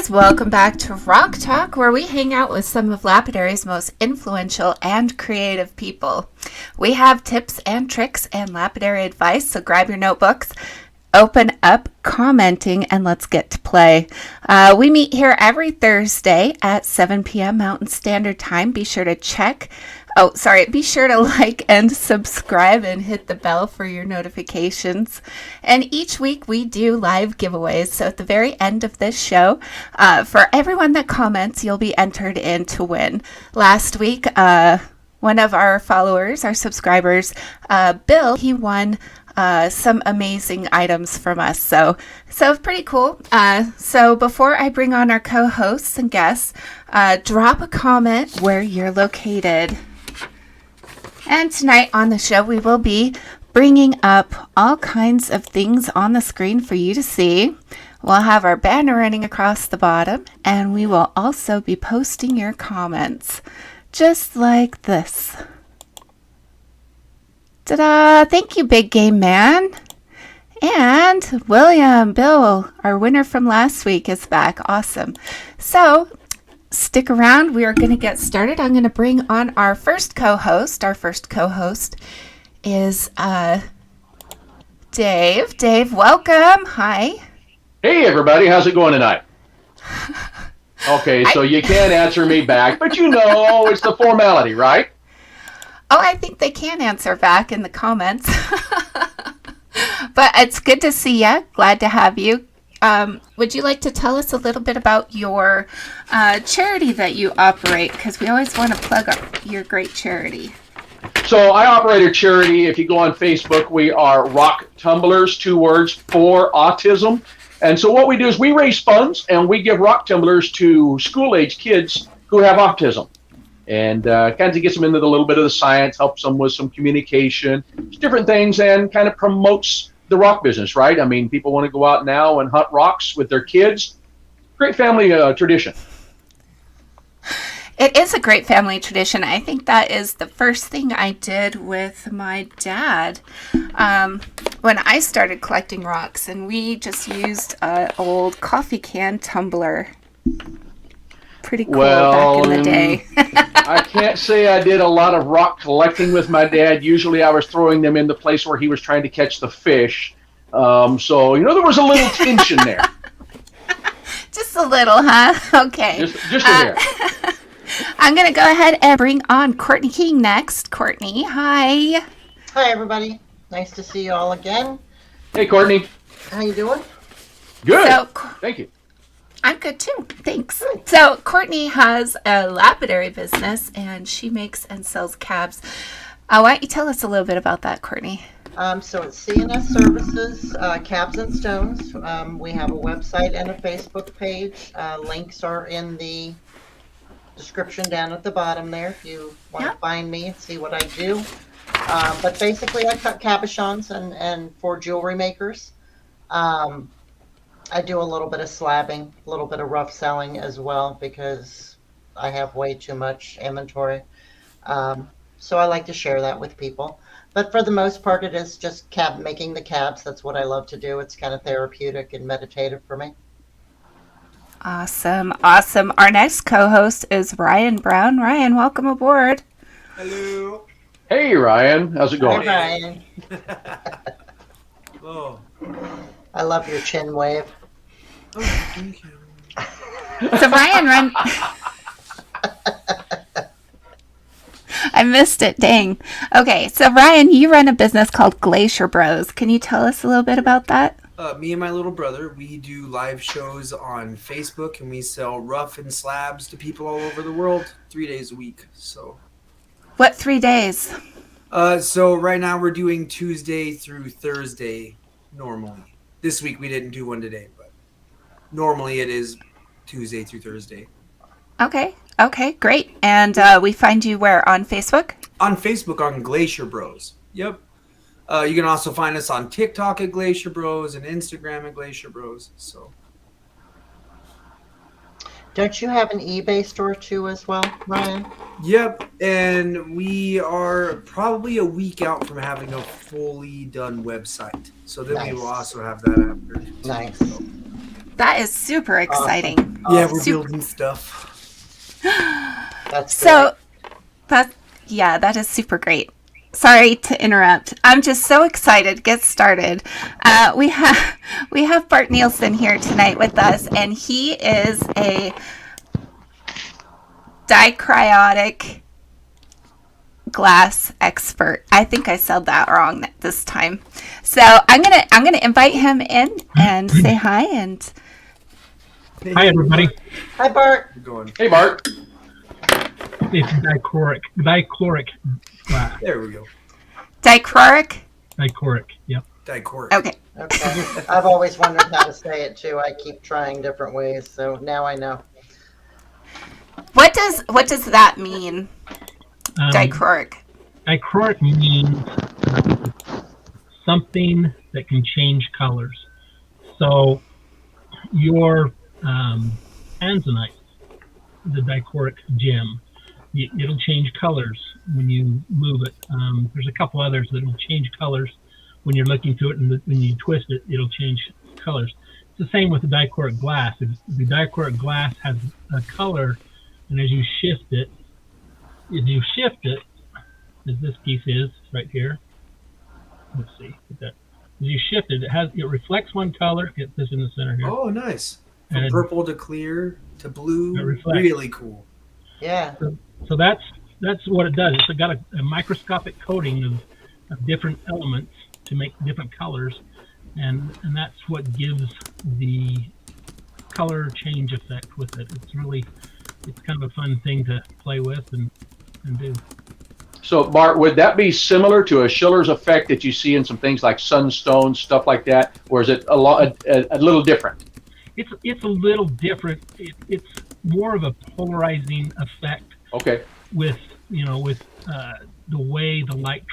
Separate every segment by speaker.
Speaker 1: guys, welcome back to Rock Talk, where we hang out with some of Lapidary's most influential and creative people. We have tips and tricks and lapidary advice, so grab your notebooks, open up commenting, and let's get to play. We meet here every Thursday at 7 p.m. Mountain Standard Time. Be sure to like and subscribe and hit the bell for your notifications. And each week we do live giveaways. So at the very end of this show, for everyone that comments, you'll be entered in to win. Last week, one of our followers, our subscribers, Bill, he won some amazing items from us. So pretty cool. So before I bring on our co-hosts and guests, drop a comment where you're located. And tonight on the show, we will be bringing up all kinds of things on the screen for you to see. We'll have our banner running across the bottom, and we will also be posting your comments, just like this. Ta-da! Thank you, Big Game Man. And William, Bill, our winner from last week, is back. Awesome. So stick around. We are going to get started. I'm going to bring on our first co-host. Our first co-host is Dave. Dave, welcome. Hi.
Speaker 2: Hey, everybody. How's it going tonight? Okay, so you can't answer me back, but it's the formality, right?
Speaker 1: Oh, I think they can answer back in the comments. But it's good to see you. Glad to have you. Would you like to tell us a little bit about your charity that you operate? Because we always want to plug up your great charity.
Speaker 2: So I operate a charity. If you go on Facebook, we are Rock Tumblers, 2 words, for autism. And so what we do is we raise funds and we give rock tumblers to school-age kids who have autism. And kind of gets them into a little bit of the science, helps them with some communication, different things, and kind of promotes the rock business, right? I mean, people want to go out now and hunt rocks with their kids. Great family tradition.
Speaker 1: It is a great family tradition. I think that is the first thing I did with my dad when I started collecting rocks, and we just used an old coffee can tumbler. Pretty cool back in the day.
Speaker 2: I can't say I did a lot of rock collecting with my dad. Usually I was throwing them in the place where he was trying to catch the fish. So, there was a little tension there.
Speaker 1: Just a little, huh? Okay.
Speaker 2: Just a hair.
Speaker 1: I'm going to go ahead and bring on Courtney King next. Courtney, hi.
Speaker 3: Hi, everybody. Nice to see you all again.
Speaker 2: Hey, Courtney.
Speaker 3: How you doing?
Speaker 2: Good. Thank you.
Speaker 1: I'm good too. Thanks. So Courtney has a lapidary business and she makes and sells cabs. Why don't you tell us a little bit about that, Courtney?
Speaker 3: So it's CNS Services, Cabs and Stones. We have a website and a Facebook page. Links are in the description down at the bottom there if you want to find me and see what I do. But basically I cut cabochons and for jewelry makers. I do a little bit of slabbing, a little bit of rough selling as well because I have way too much inventory. So I like to share that with people. But for the most part, it is just making the cabs. That's what I love to do. It's kind of therapeutic and meditative for me.
Speaker 1: Awesome. Awesome. Our next co-host is Ryan Brown. Ryan, welcome aboard.
Speaker 4: Hello.
Speaker 2: Hey, Ryan. How's it going?
Speaker 3: Hi, Ryan.
Speaker 4: Oh.
Speaker 3: I love your chin wave.
Speaker 4: Oh, thank you.
Speaker 1: So Ryan I missed it. Dang. Okay. So Ryan, you run a business called Glacier Bros. Can you tell us a little bit about that?
Speaker 4: Me and my little brother, we do live shows on Facebook and we sell rough and slabs to people all over the world 3 days a week. So.
Speaker 1: What 3 days?
Speaker 4: So right now we're doing Tuesday through Thursday normally. This week we didn't do one today, but normally it is Tuesday through Thursday.
Speaker 1: Okay. Okay, great. And we find you where? On Facebook?
Speaker 4: On Facebook on Glacier Bros. Yep. You can also find us on TikTok at Glacier Bros and Instagram at Glacier Bros. So.
Speaker 3: Don't you have an eBay store too as well, Ryan?
Speaker 4: Yep, and we are probably a week out from having a fully done website. So then we will also have that after.
Speaker 3: Nice.
Speaker 1: That is super exciting.
Speaker 4: Yeah, we're building stuff.
Speaker 3: That's
Speaker 1: So that is super great. Sorry to interrupt. I'm just so excited. Get started. We have Bart Nielsen here tonight with us, and he is a dichroic glass expert. I think I said that wrong this time. So I'm gonna invite him in and say hi. And
Speaker 5: hi, everybody.
Speaker 3: Hi, Bart.
Speaker 2: Hey, Bart.
Speaker 5: It's dichroic glass.
Speaker 4: There we go.
Speaker 1: dichroic.
Speaker 5: Dichroic. Yep.
Speaker 4: Dichroic.
Speaker 1: Okay.
Speaker 3: Okay. I've always wondered how to say it too. I keep trying different ways, so now I know.
Speaker 1: What does that mean? Dichroic.
Speaker 5: Dichroic means something that can change colors. So your tanzanite, the dichroic gem, it'll change colors when you move it. There's a couple others that will change colors when you're looking through it, and when you twist it, it'll change colors. It's the same with the dichroic glass. The dichroic glass has a color, and as you shift it, as this piece is right here. Let's see. As you shift it, it reflects one color. Get this in the center here.
Speaker 4: Oh, nice. From
Speaker 5: And
Speaker 4: purple to clear to blue.
Speaker 5: It reflects.
Speaker 4: Really cool.
Speaker 3: Yeah.
Speaker 5: So that's what it does. It's got a microscopic coating of different elements to make different colors, and that's what gives the color change effect with it. It's kind of a fun thing to play with and do.
Speaker 2: So, Bart, would that be similar to a Schiller's effect that you see in some things like sunstone, stuff like that, or is it a little different?
Speaker 5: It's a little different. It's more of a polarizing effect.
Speaker 2: Okay.
Speaker 5: With the way the light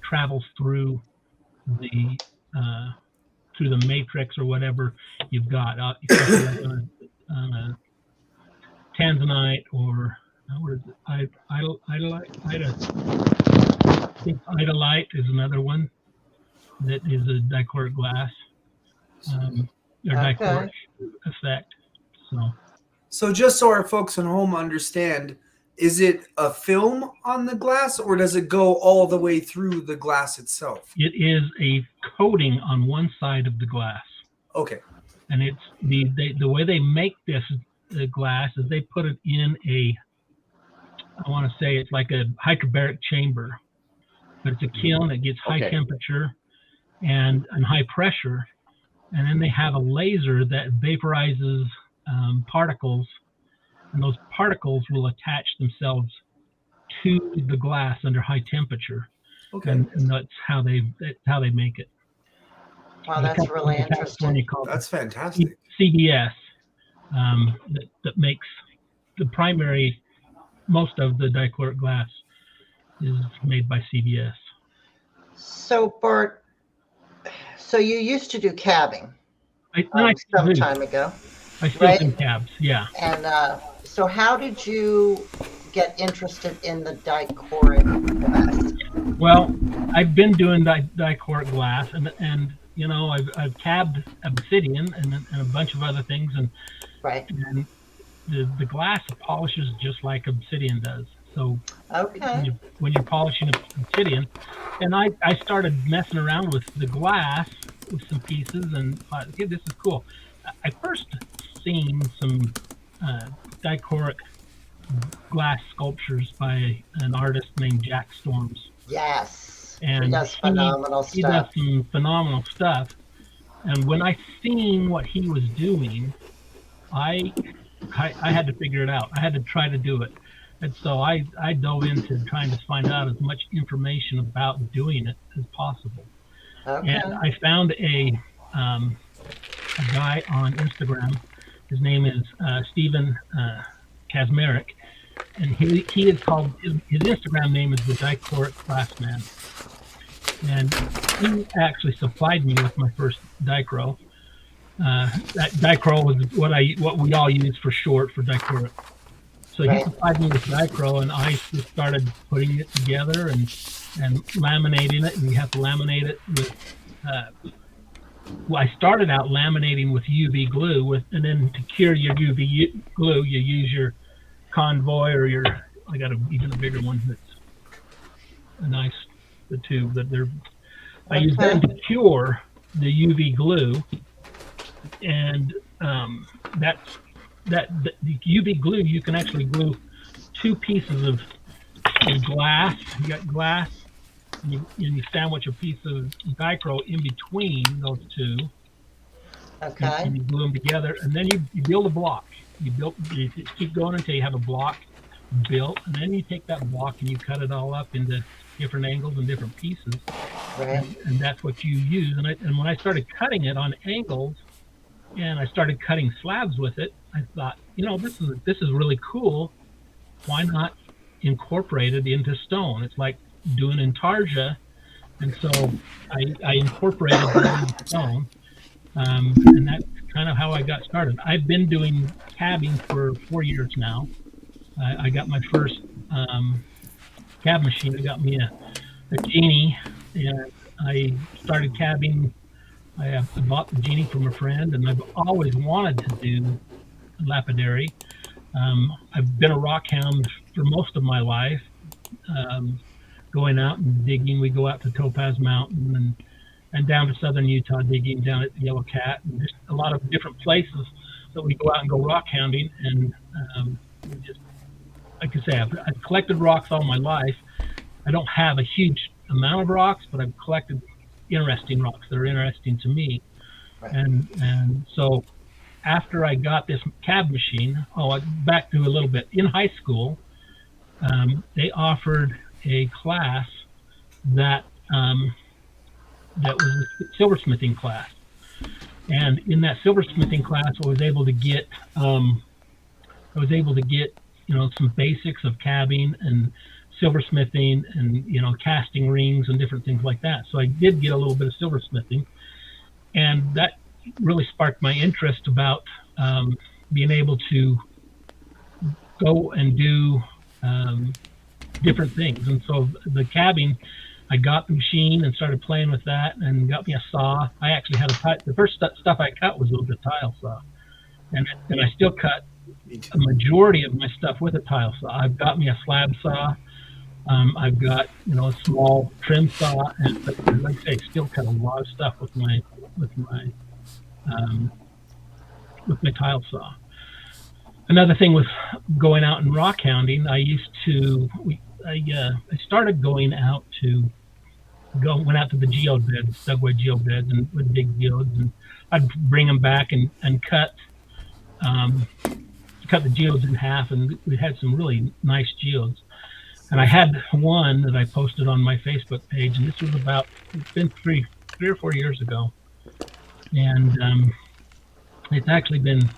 Speaker 5: travels through the matrix or whatever you've got. On a tanzanite or what is it? Idolite is another one that is a dichroic glass. Or dichroic effect.
Speaker 4: So just so our folks at home understand, is it a film on the glass, or does it go all the way through the glass itself?
Speaker 5: It is a coating on one side of the glass.
Speaker 4: Okay.
Speaker 5: And it's the way they make this glass is they put it in I want to say it's like a hyperbaric chamber, but it's a kiln. It gets high temperature and high pressure, and then they have a laser that vaporizes particles, and those particles will attach themselves to the glass under high temperature.
Speaker 4: Okay.
Speaker 5: And that's how they make it.
Speaker 3: Wow, that's really interesting.
Speaker 4: That's fantastic.
Speaker 5: CBS that makes the primary. Most of the dichroic glass is made by CBS.
Speaker 3: So, Bart, you used to do cabbing some time ago.
Speaker 5: I still do cabs, yeah.
Speaker 3: And so how did you get interested in the dichroic glass?
Speaker 5: Well, I've been doing dichroic glass, and I've cabbed obsidian and a bunch of other things, and the glass polishes just like obsidian does. So when you're polishing obsidian, and I started messing around with the glass with some pieces and thought, okay, this is cool. I first seen some dichroic glass sculptures by an artist named Jack Storms.
Speaker 3: Yes,
Speaker 5: and
Speaker 3: he does phenomenal stuff.
Speaker 5: He does some phenomenal stuff. And when I seen what he was doing, I had to figure it out. I had to try to do it. And so I dove into trying to find out as much information about doing it as possible.
Speaker 3: Okay.
Speaker 5: And I found a guy on Instagram. His name is Stephen Kazmarek, and he is called, his Instagram name is the Dichroic Glass Man. And he actually supplied me with my first dichro. That dichro was what we all use for short for dichroic. So he supplied me with dichro, and I just started putting it together and laminating it. And you have to laminate it with well, I started out laminating with UV glue, and then to cure your UV glue, you use your Convoy or I got even a bigger one that's the tube that I use them to cure the UV glue, and the UV glue, you can actually glue 2 pieces of glass. You got glass, and you sandwich a piece of Dichro in between those 2.
Speaker 3: Okay.
Speaker 5: And you glue them together, and then you build a block. You keep going until you have a block built, and then you take that block and you cut it all up into different angles and different pieces.
Speaker 3: Right.
Speaker 5: And that's what you use. And when I started cutting it on angles, and I started cutting slabs with it, I thought, this is really cool. Why not incorporate it into stone? It's like doing intarsia, and so I incorporated that into stone, and that's kind of how I got started. I've been doing cabbing for 4 years now. I got my first cab machine. It got me a Genie, and I started cabbing. I bought the Genie from a friend, and I've always wanted to do lapidary. I've been a rock hound for most of my life, going out and digging. We go out to Topaz Mountain and down to southern Utah digging, down at Yellow Cat, and just a lot of different places that we go out and go rock hounding. And just like I say, I've collected rocks all my life. I don't have a huge amount of rocks, but I've collected interesting rocks that are interesting to me.
Speaker 3: Right.
Speaker 5: And so after I got this cab machine, back to a little bit, in high school, they offered a class that was a silversmithing class. And in that silversmithing class, I was able to get some basics of cabbing and silversmithing and casting rings and different things like that. So I did get a little bit of silversmithing, and that really sparked my interest about being able to go and do different things. And so the cabbing, I got the machine and started playing with that, and got me a saw. I actually had the first stuff I cut was with a tile saw, and I still cut a majority of my stuff with a tile saw. I've got me a slab saw. I've got a small trim saw, and like I say, still cut a lot of stuff with my tile saw. Another thing with going out and rock hounding, I started going out went out to the geode beds, dugway geode beds, and would dig geodes, and I'd bring them back and cut the geodes in half, and we had some really nice geodes. And I had one that I posted on my Facebook page, and this was it's been three or 4 years ago. And it's actually been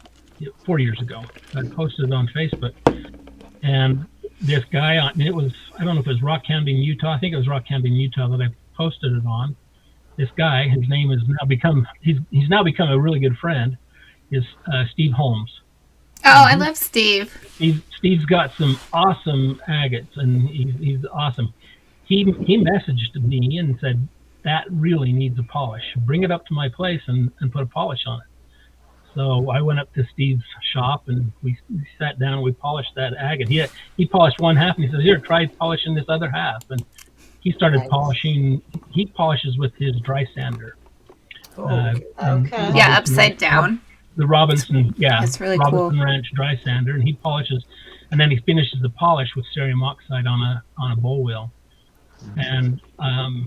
Speaker 5: 4 years ago. I posted it on Facebook. And this guy I don't know if it was Rock Hounding Utah. I think it was Rock Hounding Utah that I posted it on. This guy, his name has now become a really good friend, is Steve Holmes.
Speaker 1: Oh, I love Steve.
Speaker 5: Steve's got some awesome agates, and he's awesome. He messaged me and said, that really needs a polish. Bring it up to my place and put a polish on it. So I went up to Steve's shop, and we sat down and we polished that agate. He polished one half, and he says, here, try polishing this other half. And he started polishing. He polishes with his dry sander.
Speaker 3: Okay.
Speaker 1: Yeah, upside down.
Speaker 5: The Robinson,
Speaker 1: That's really
Speaker 5: Robinson
Speaker 1: cool.
Speaker 5: Ranch dry sander, and he polishes, and then he finishes the polish with cerium oxide on a bowl wheel. And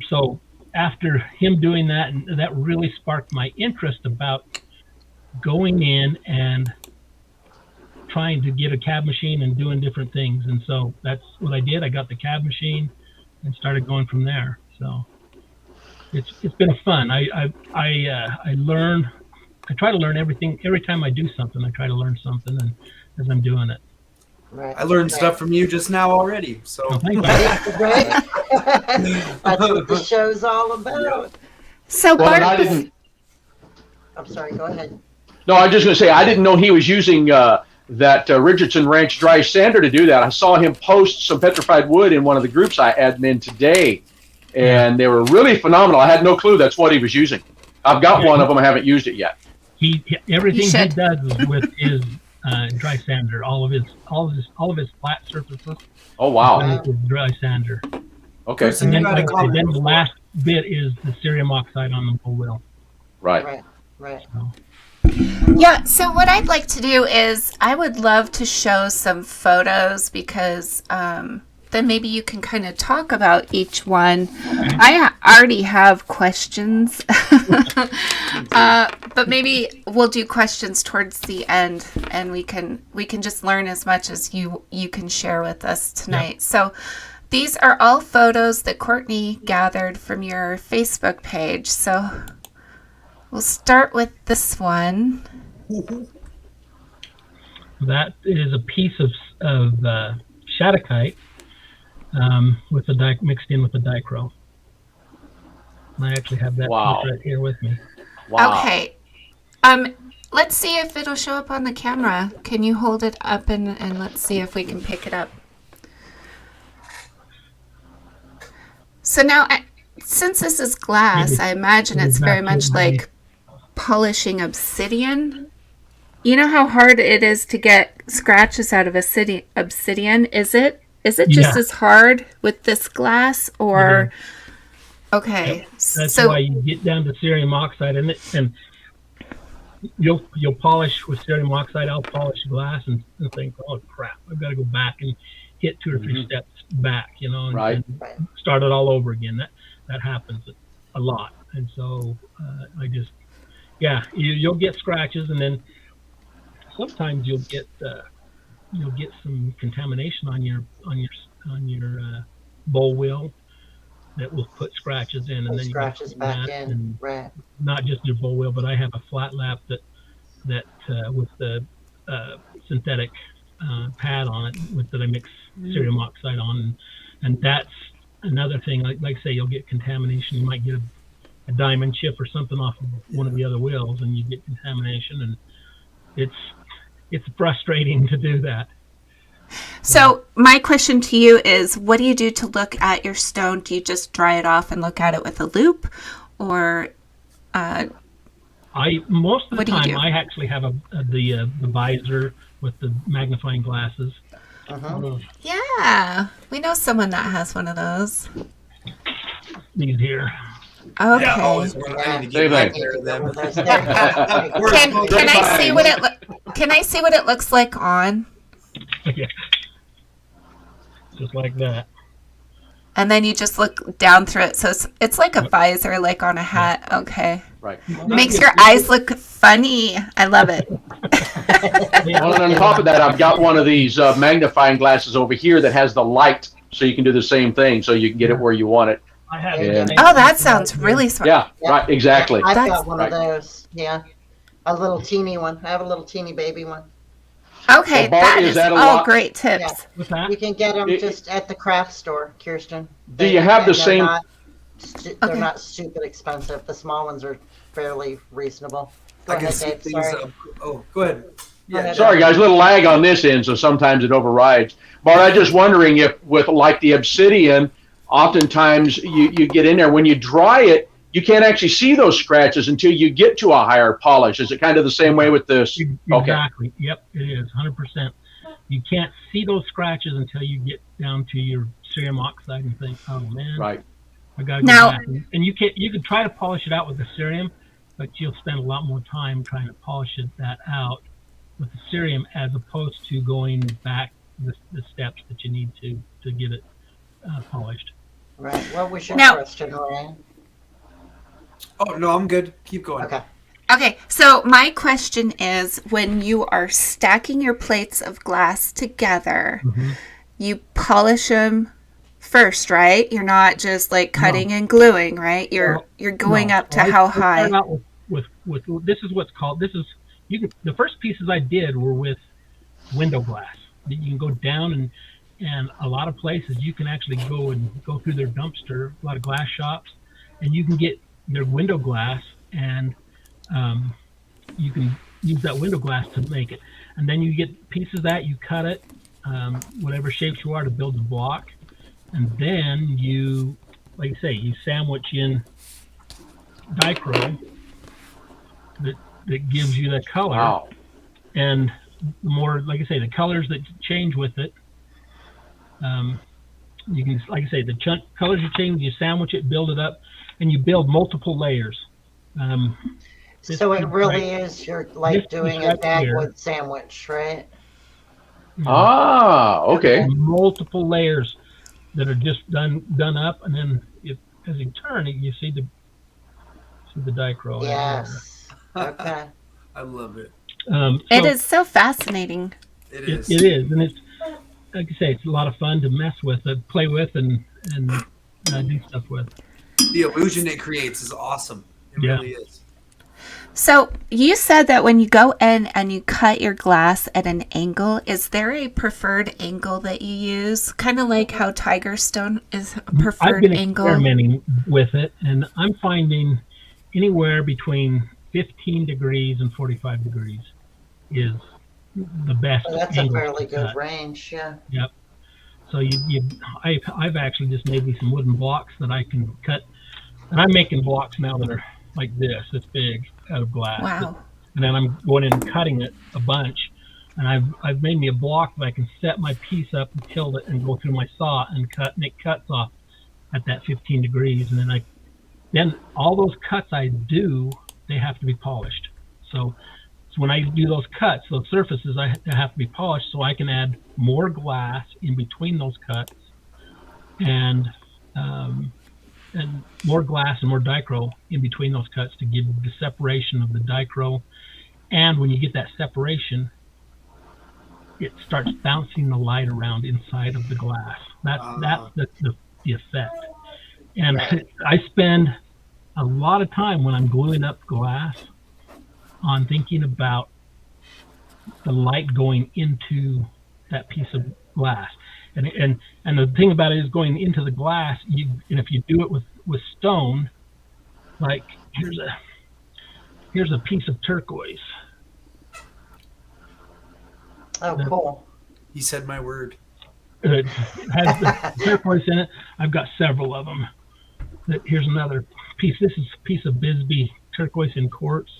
Speaker 5: so after him doing that, and that really sparked my interest about going in and trying to get a cab machine and doing different things. And so that's what I did. I got the cab machine and started going from there. So it's been fun. I learn. I try to learn everything. Every time I do something, I try to learn something, and as I'm doing it.
Speaker 3: Right.
Speaker 4: I learned stuff from you just now already. So
Speaker 5: Thank you.
Speaker 3: Right? That's what the show's all about.
Speaker 1: So
Speaker 2: Well,
Speaker 1: Bart,
Speaker 2: and I didn't.
Speaker 3: I'm sorry, go ahead.
Speaker 2: No, I was just going to say I didn't know he was using that Richardson Ranch dry sander to do that. I saw him post some petrified wood in one of the groups I admin today, and they were really phenomenal. I had no clue that's what he was using. I've got one of them. I haven't used it yet.
Speaker 5: Everything he does is with his dry sander. All of his flat surfaces.
Speaker 2: Oh wow!
Speaker 5: With dry sander.
Speaker 2: Okay.
Speaker 5: And then, then the last bit is the cerium oxide on the bull wheel.
Speaker 2: Right.
Speaker 5: So.
Speaker 1: Yeah, so what I'd like to do is I would love to show some photos because then maybe you can kind of talk about each one. I already have questions, but maybe we'll do questions towards the end, and we can just learn as much as you can share with us tonight. Yeah. So these are all photos that Courtney gathered from your Facebook page. So we'll start with this one.
Speaker 5: That is a piece of shadokite with the mixed in with the dichro. And I actually have that piece right here with me.
Speaker 2: Wow.
Speaker 1: Okay. Let's see if it'll show up on the camera. Can you hold it up and let's see if we can pick it up. So now, since this is glass, I imagine it's very much like polishing obsidian. You know how hard it is to get scratches out of obsidian? Is it just as hard with this glass, or okay?
Speaker 5: Yep. That's why you get down to cerium oxide in it, and you'll polish with cerium oxide. I'll polish glass and think, oh crap, I've got to go back and hit 2 or 3 steps back, and start it all over again. That happens a lot, and so you'll get scratches, and then sometimes you'll get some contamination on your bowl wheel that will put scratches in, and then
Speaker 3: scratches back in. Right.
Speaker 5: Not just your bowl wheel, but I have a flat lap that with the synthetic pad on it that I mix cerium oxide on, and that's another thing. Like say, you'll get contamination. You might get a diamond chip or something off of one of the other wheels, and you get contamination, and it's frustrating to do that.
Speaker 1: So my question to you is, what do you do to look at your stone? Do you just dry it off and look at it with a loupe, or
Speaker 5: most of the time I actually have the visor with the magnifying glasses.
Speaker 1: Yeah, we know someone that has one of those.
Speaker 5: These here.
Speaker 1: Okay.
Speaker 4: Yeah,
Speaker 1: can I see what it looks like on?
Speaker 5: Yeah. Just like that.
Speaker 1: And then you just look down through it. So it's like a visor, like on a hat. Okay.
Speaker 2: Right.
Speaker 1: Makes your eyes look funny. I love it.
Speaker 2: Well, and on top of that, I've got one of these magnifying glasses over here that has the light, so you can do the same thing, so you can get it where you want it.
Speaker 5: I have
Speaker 1: Oh, that sounds really smart.
Speaker 2: Yeah, right, exactly.
Speaker 3: I've got one of those. Yeah. A little teeny one. I have a little teeny baby one.
Speaker 1: Okay, that is all great tips.
Speaker 3: Yeah. You can get them just at the craft store, Kirsten.
Speaker 2: Do you have the same?
Speaker 3: They're not stupid expensive. The small ones are fairly reasonable. Go ahead, Dave. Sorry.
Speaker 4: Go ahead. Yeah.
Speaker 2: Sorry, guys. A little lag on this end, so sometimes it overrides. But I'm just wondering if, with like the obsidian, oftentimes you get in there when you dry it, you can't actually see those scratches until you get to a higher polish. Is it kind of the same way with this?
Speaker 5: Exactly. Okay. Yep, it is 100%. You can't see those scratches until you get down to your cerium oxide and think, "Oh man,
Speaker 2: right,
Speaker 5: I got to go back." And you can try to polish it out with the cerium, but you'll spend a lot more time trying to polish that out with the cerium as opposed to going back the steps that you need to get it polished.
Speaker 3: Right. What was your question, Ryan?
Speaker 4: Oh, no, I'm good. Keep going.
Speaker 1: Okay, so my question is, when you are stacking your plates of glass together, you polish them first, right? You're not just like cutting and gluing, right? You're going up to how high?
Speaker 5: With this is what's called, the first pieces I did were with window glass. You can go down and a lot of places you can actually go through their dumpster, a lot of glass shops, and you can get their window glass, and you can use that window glass to make it. And then you get pieces of that, you cut it, whatever shapes you are to build the block, and then you, like you say, you sandwich in dichro that gives you that color.
Speaker 2: Wow.
Speaker 5: And the more, like I say, the colors that change with it, you can, like I say, the colors you change, you sandwich it, build it up, and you build multiple layers.
Speaker 3: So it really is like doing a Dagwood sandwich, right?
Speaker 2: Okay.
Speaker 5: Multiple layers that are just done up, and then as you turn it, you see the dichro.
Speaker 3: Yes. Okay.
Speaker 4: I love it.
Speaker 1: It is so fascinating.
Speaker 4: It is.
Speaker 5: It is, and it's, like I say, it's a lot of fun to mess with, play with, and do stuff with.
Speaker 4: The illusion it creates is awesome. It really is.
Speaker 1: So you said that when you go in and you cut your glass at an angle, is there a preferred angle that you use? Kind of like how Tiger Stone is a preferred
Speaker 5: I've been
Speaker 1: angle.
Speaker 5: Experimenting with it, and I'm finding anywhere between 15 degrees and 45 degrees is the best.
Speaker 3: Well, that's a fairly good range, yeah.
Speaker 5: Yep. So I've actually just made me some wooden blocks that I can cut, and I'm making blocks now that are like this big out of glass.
Speaker 1: Wow.
Speaker 5: And then I'm going in and cutting it a bunch, and I've made me a block that I can set my piece up and tilt it and go through my saw and make cuts off at that 15 degrees, and then all those cuts I do, they have to be polished. So when I do those cuts, those surfaces, they have to be polished so I can add more glass in between those cuts, and more glass and more dichro in between those cuts to give the separation of the dichro. And when you get that separation, it starts bouncing the light around inside of the glass. That's the effect. And I spend a lot of time when I'm gluing up glass on thinking about the light going into that piece of glass. And the thing about it is going into the glass, and if you do it with stone, like here's a piece of turquoise.
Speaker 3: Oh, cool.
Speaker 4: He said my word.
Speaker 5: It has the turquoise in it. I've got several of them. Here's another piece. This is a piece of Bisbee turquoise in quartz.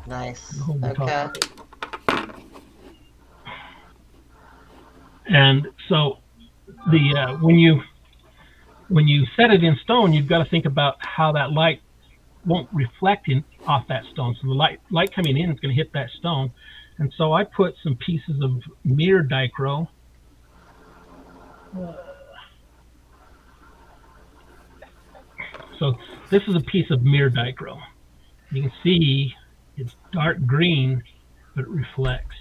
Speaker 3: Nice. Okay.
Speaker 5: And so when you set it in stone, you've got to think about how that light won't reflect off that stone. So the light coming in is going to hit that stone. And so I put some pieces of mirror dichro. So this is a piece of mirror dichro. You can see it's dark green, but it reflects.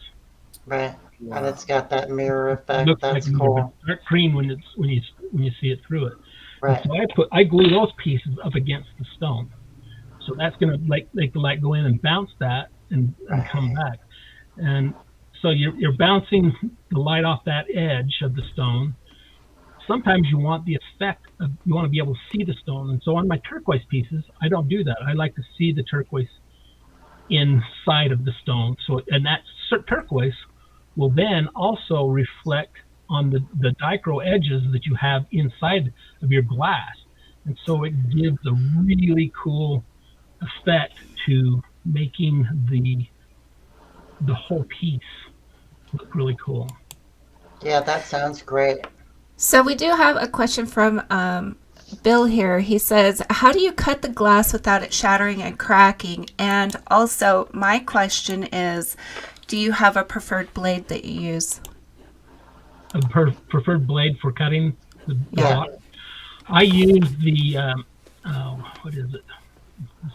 Speaker 3: Right. Wow. And it's got that mirror effect.
Speaker 5: Looks
Speaker 3: That's
Speaker 5: like
Speaker 3: cool.
Speaker 5: Dark green when you see it through it.
Speaker 3: Right.
Speaker 5: And so I glue those pieces up against the stone. So that's going to make the light go in and bounce that and come back. And so you're bouncing the light off that edge of the stone. Sometimes you want the effect of, you want to be able to see the stone. And so on my turquoise pieces, I don't do that. I like to see the turquoise inside of the stone. So, and that turquoise will then also reflect on the dichro edges that you have inside of your glass. And so it gives a really cool effect to making the whole piece look really cool.
Speaker 3: Yeah, that sounds great.
Speaker 1: So we do have a question from Bill here. He says, how do you cut the glass without it shattering and cracking? And also, my question is, do you have a preferred blade that you use?
Speaker 5: A preferred blade for cutting the block? I use the, what is it?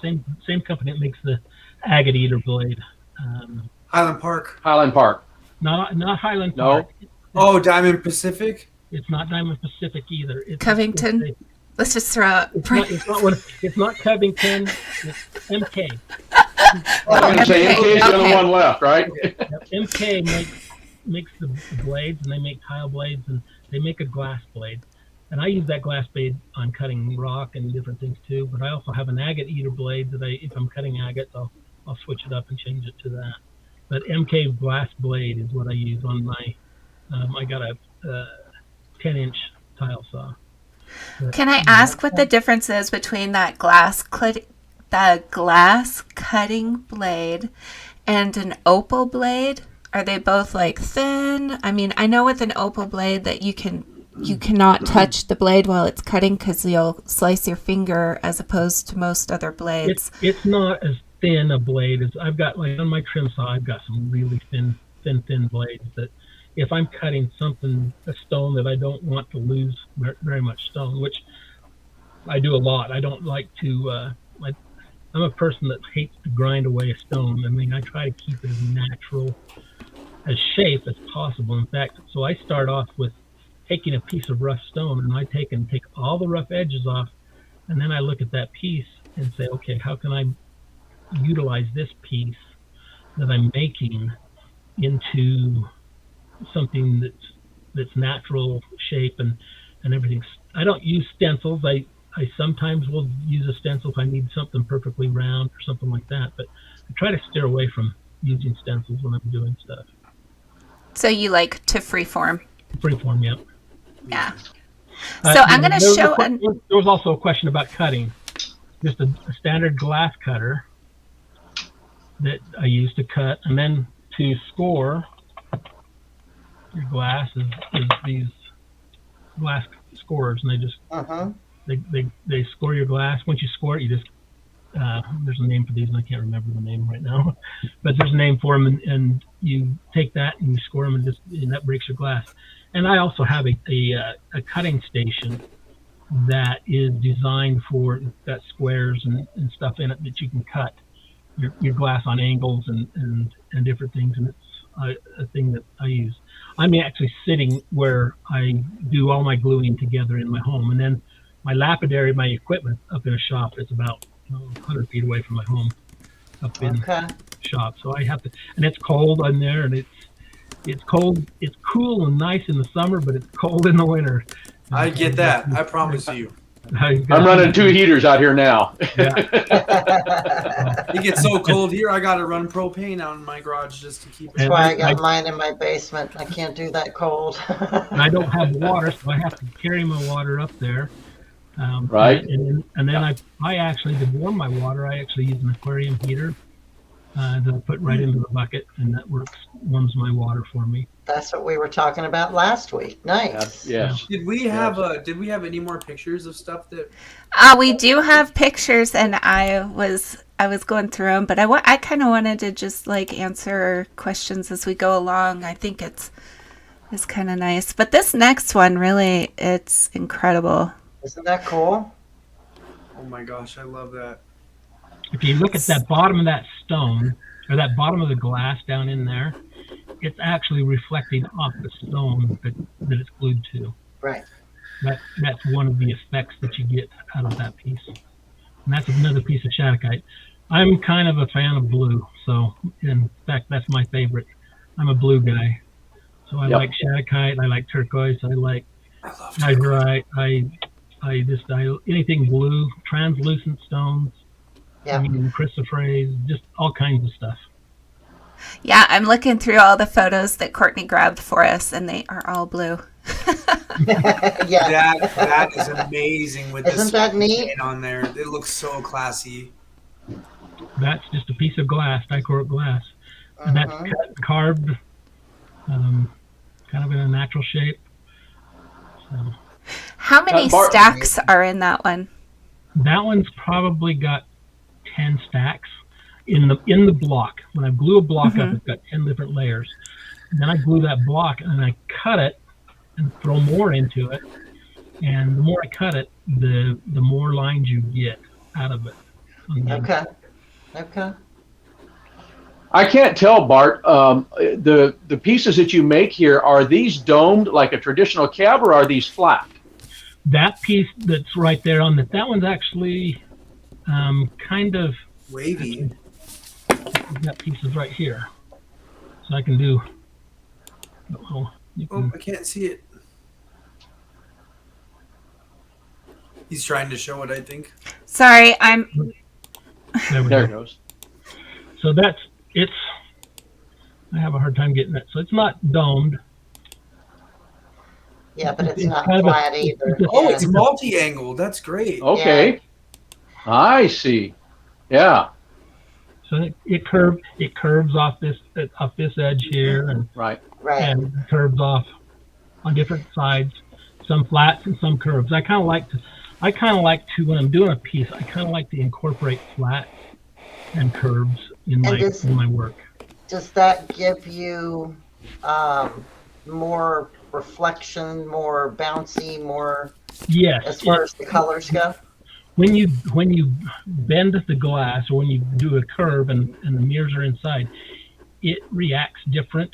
Speaker 5: The same company that makes the agate eater blade.
Speaker 4: Highland Park.
Speaker 5: Not Highland Park.
Speaker 4: Oh, Diamond Pacific?
Speaker 5: It's not Diamond Pacific either. It's
Speaker 1: Covington? Let's just throw it.
Speaker 5: It's not Covington. It's MK.
Speaker 2: I was going to say MK is the only one left, right?
Speaker 5: MK makes the blades, and they make tile blades, and they make a glass blade. And I use that glass blade on cutting rock and different things too. But I also have an agate eater blade that if I'm cutting agates, I'll switch it up and change it to that. But MK glass blade is what I use on my. I got a 10-inch tile saw.
Speaker 1: Can I ask what the difference is between that glass the glass cutting blade and an opal blade, are they both like thin? I mean, I know with an opal blade that you cannot touch the blade while it's cutting because you'll slice your finger as opposed to most other blades.
Speaker 5: It's not as thin a blade as I've got. Like on my trim saw, I've got some really thin blades that if I'm cutting a stone that I don't want to lose very much stone, which I do a lot. I don't like to, I'm a person that hates to grind away a stone. I mean, I try to keep it as natural, as shape as possible. In fact, so I start off with taking a piece of rough stone, and I take all the rough edges off, and then I look at that piece and say, okay, how can I utilize this piece that I'm making into something that's natural shape and everything. I don't use stencils. I sometimes will use a stencil if I need something perfectly round or something like that, but I try to steer away from using stencils when I'm doing stuff.
Speaker 1: So you like to freeform?
Speaker 5: Freeform, yep.
Speaker 1: Yeah. So I'm going to show...
Speaker 5: There was also a question about cutting. Just a standard glass cutter that I use to cut, and then to score your glass is these glass scorers, and they just they score your glass. Once you score it, you just there's a name for these, and I can't remember the name right now, but there's a name for them, and you take that and you score them, and that breaks your glass. And I also have a cutting station that is designed for got squares and stuff in it that you can cut your glass on angles and different things, and it's a thing that I use. I'm actually sitting where I do all my gluing together in my home, and then my lapidary, my equipment up in a shop that's about 100 feet away from my home, up in shop. So I have to, and it's cold in there, and it's cold. It's cool and nice in the summer, but it's cold in the winter.
Speaker 4: I get that. I promise you.
Speaker 2: I'm running 2 heaters out here now.
Speaker 5: Yeah.
Speaker 4: It gets so cold here, I got to run propane out in my garage just to keep it.
Speaker 3: That's why I got mine in my basement. I can't do that cold.
Speaker 5: And I don't have water, so I have to carry my water up there.
Speaker 2: Right.
Speaker 5: And then I actually, to warm my water, I actually use an aquarium heater that I put right into the bucket, and that warms my water for me.
Speaker 3: That's what we were talking about last week. Nice.
Speaker 2: Yes.
Speaker 4: Did we have any more pictures of stuff that?
Speaker 1: We do have pictures, and I was going through them, but I kind of wanted to just like answer questions as we go along. I think it's kind of nice, but this next one really, it's incredible.
Speaker 3: Isn't that cool?
Speaker 4: Oh my gosh, I love that.
Speaker 5: If you look at that bottom of that stone, or that bottom of the glass down in there, it's actually reflecting off the stone that it's glued to.
Speaker 3: Right.
Speaker 5: That's one of the effects that you get out of that piece. And that's another piece of shattuckite. I'm kind of a fan of blue, so in fact, that's my favorite. I'm a blue guy. So I like shattuckite, I like turquoise, I like Dichroic, I anything blue, translucent stones, chrysoprase, just all kinds of stuff.
Speaker 1: Yeah, I'm looking through all the photos that Courtney grabbed for us, and they are all blue.
Speaker 3: Yeah.
Speaker 4: That is amazing with
Speaker 3: Isn't that neat?
Speaker 4: on there. It looks so classy.
Speaker 5: That's just a piece of glass, Dichroic glass. And that's cut and carved, kind of in a natural shape. So.
Speaker 1: How many stacks are in that one?
Speaker 5: That one's probably got 10 stacks in the block. When I glue a block up, it's got 10 different layers. And then I glue that block and I cut it and throw more into it. And the more I cut it, the more lines you get out of it.
Speaker 3: Okay.
Speaker 2: I can't tell, Bart. The pieces that you make here, are these domed like a traditional cab, or are these flat?
Speaker 5: That piece that's right there on that one's actually kind of
Speaker 4: wavy.
Speaker 5: That piece is right here, so I can do.
Speaker 4: I can't see it. He's trying to show it, I think.
Speaker 1: Sorry,
Speaker 2: There it goes.
Speaker 5: So I have a hard time getting that. So it's not domed.
Speaker 3: Yeah, but it's not flat either.
Speaker 4: It's multi-angled. That's great.
Speaker 2: Okay.
Speaker 3: Yeah.
Speaker 2: I see. Yeah.
Speaker 5: So it curves off this edge here, and
Speaker 2: Right.
Speaker 5: and curves off on different sides, some flats and some curves. I kind of like to when I'm doing a piece, I kind of like to incorporate flats and curves in my work.
Speaker 3: Does that give you more reflection, more bouncy, more?
Speaker 5: Yes.
Speaker 3: As far as the colors go.
Speaker 5: When you bend the glass, or when you do a curve and the mirrors are inside, it reacts different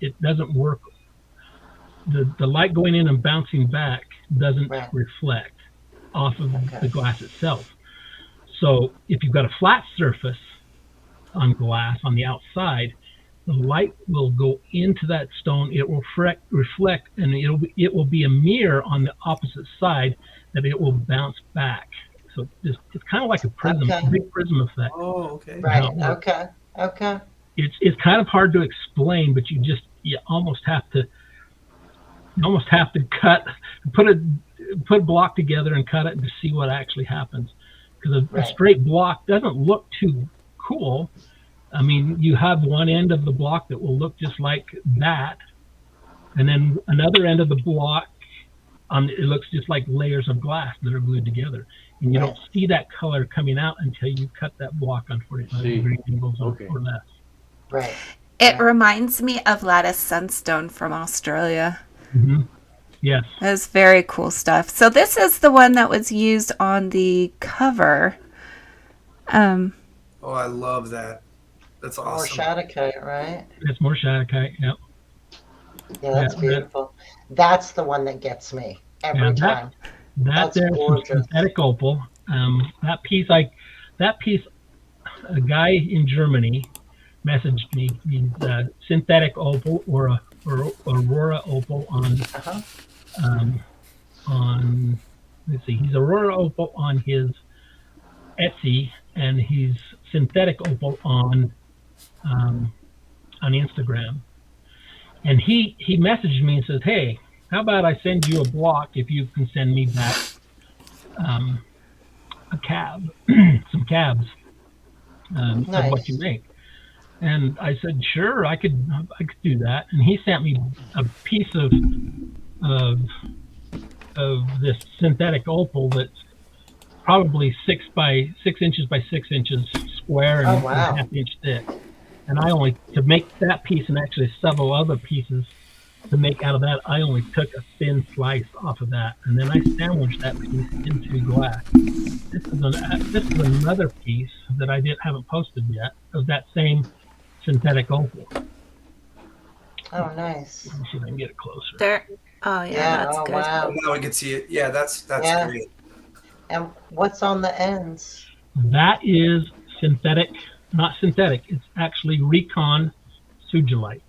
Speaker 5: it doesn't work. The light going in and bouncing back doesn't reflect off of the glass itself. So if you've got a flat surface on glass on the outside, the light will go into that stone. It will reflect, and it will be a mirror on the opposite side that it will bounce back. So it's kind of like a prism, a big prism effect.
Speaker 4: Oh, okay.
Speaker 3: Right. Okay.
Speaker 5: It's kind of hard to explain, but you almost have to put a block together and cut it to see what actually happens. Because a straight block doesn't look too cool. I mean, you have one end of the block that will look just like that, and then another end of the block, it looks just like layers of glass that are glued together. And you don't see that color coming out until you cut that block on 45 degree angles or less.
Speaker 3: Right.
Speaker 1: It reminds me of lattice sunstone from Australia.
Speaker 5: Mm-hmm. Yes.
Speaker 1: That's very cool stuff. So this is the one that was used on the cover.
Speaker 4: Oh, I love that. That's awesome.
Speaker 3: More shadowkite, right?
Speaker 5: It's more shadowkite, yep.
Speaker 3: Yeah, that's beautiful. That's the one that gets me every time.
Speaker 5: That's gorgeous. Synthetic opal. That piece, a guy in Germany messaged me. He's synthetic opal or Aurora opal on let's see, he's Aurora opal on his Etsy, and he's synthetic opal on Instagram. And he messaged me and says, "Hey, how about I send you a block if you can send me back a cab, some cabs of what you make." And I said, "Sure, I could do that." And he sent me a piece of this synthetic opal that's probably 6 inches by 6 inches square and a half-inch thick. And to make that piece and actually several other pieces to make out of that, I only took a thin slice off of that, and then I sandwiched that piece into glass. This is another piece that I haven't posted yet of that same synthetic opal.
Speaker 3: Oh, nice.
Speaker 5: Let me see if I can get it closer.
Speaker 1: There. Oh yeah, that's good.
Speaker 3: Wow.
Speaker 4: Now we can see it. Yeah, that's great.
Speaker 3: And what's on the ends?
Speaker 5: That is synthetic. Not synthetic. It's actually Recon Sugilite.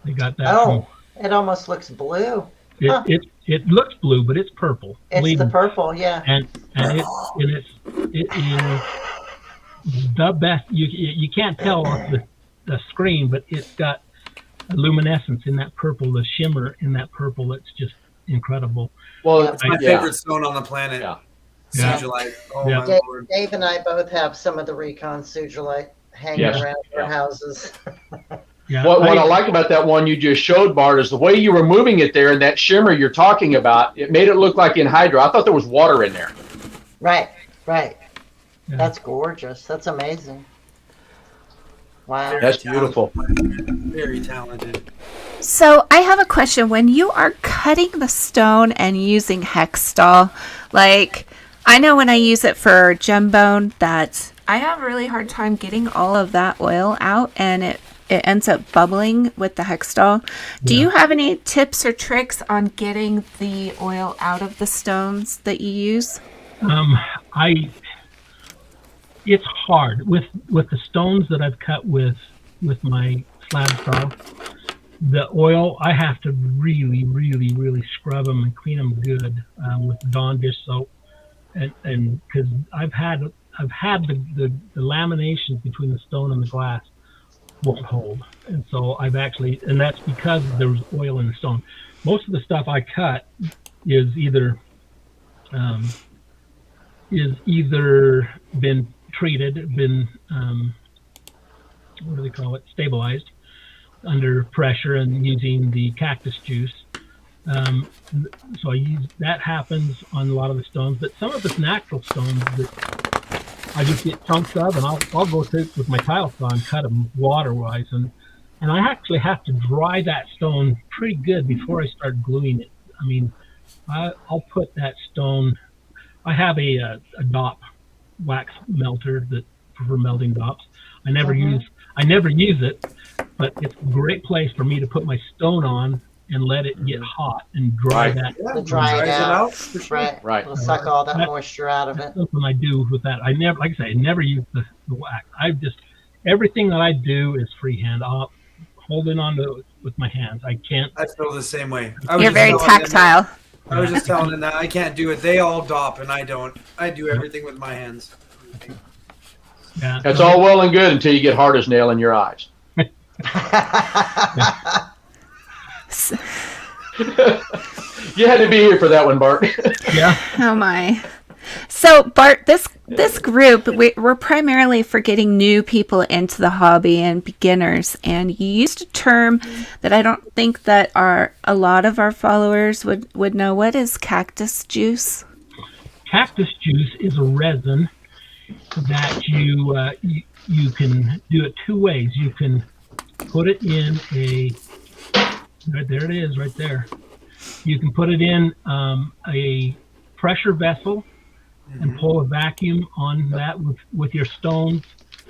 Speaker 5: They got that.
Speaker 3: Oh, it almost looks blue.
Speaker 5: It looks blue, but it's purple.
Speaker 3: It's the purple, yeah.
Speaker 5: And it is the best. You can't tell off the screen, but it's got a luminescence in that purple, the shimmer in that purple. That's just incredible.
Speaker 2: Well,
Speaker 4: it's my favorite stone on the planet.
Speaker 2: Yeah.
Speaker 4: Sugilite. Oh my Lord.
Speaker 3: Dave and I both have some of the Recon Sugilite hanging around our houses.
Speaker 5: Yeah,
Speaker 2: what I like about that one you just showed, Bart, is the way you were moving it there and that shimmer you're talking about. It made it look like in hydro. I thought there was water in there.
Speaker 3: Right.
Speaker 5: Yeah.
Speaker 3: That's gorgeous. That's amazing. Wow.
Speaker 2: That's beautiful.
Speaker 4: Very talented.
Speaker 1: So I have a question. When you are cutting the stone and using Hextall, like I know when I use it for gembone that I have a really hard time getting all of that oil out, and it ends up bubbling with the Hextall. Do you have any tips or tricks on getting the oil out of the stones that you use?
Speaker 5: It's hard with the stones that I've cut with my slab saw. The oil, I have to really, really, really scrub them and clean them good with Dawn dish soap, and because I've had the laminations between the stone and the glass won't hold, and so and that's because there was oil in the stone. Most of the stuff I cut is either been treated, been what do they call it? Stabilized under pressure and using the Cactus Juice. So I use that happens on a lot of the stones, but some of it's natural stones that I just get chunks of, and I'll go through with my tile saw and cut them water-wise, and I actually have to dry that stone pretty good before I start gluing it. I mean, I'll put that stone. I have a DOP wax melter that for melting DOPs. I never use it, but it's a great place for me to put my stone on and let it get hot and dry that.
Speaker 3: To dry it out.
Speaker 4: Sure.
Speaker 2: Right.
Speaker 3: It'll suck all that moisture out of it.
Speaker 5: That's something I do with that. I never, like I say, I never use the wax. Everything that I do is freehand. I'll holding on to it with my hands. I can't.
Speaker 4: I feel the same way.
Speaker 1: You're very tactile.
Speaker 4: I was just telling them that I can't do it. They all DOP and I don't. I do everything with my hands.
Speaker 5: Yeah.
Speaker 2: That's all well and good until you get hard as nail in your eyes. You had to be here for that one, Bart.
Speaker 5: Yeah.
Speaker 1: Oh my. So Bart, this group, we're primarily for getting new people into the hobby and beginners, and you used a term that I don't think that a lot of our followers would know. What is Cactus Juice?
Speaker 5: Cactus Juice is a resin that you can do it two ways. You can put it in there it is right there. You can put it in a pressure vessel and pull a vacuum on that with your stones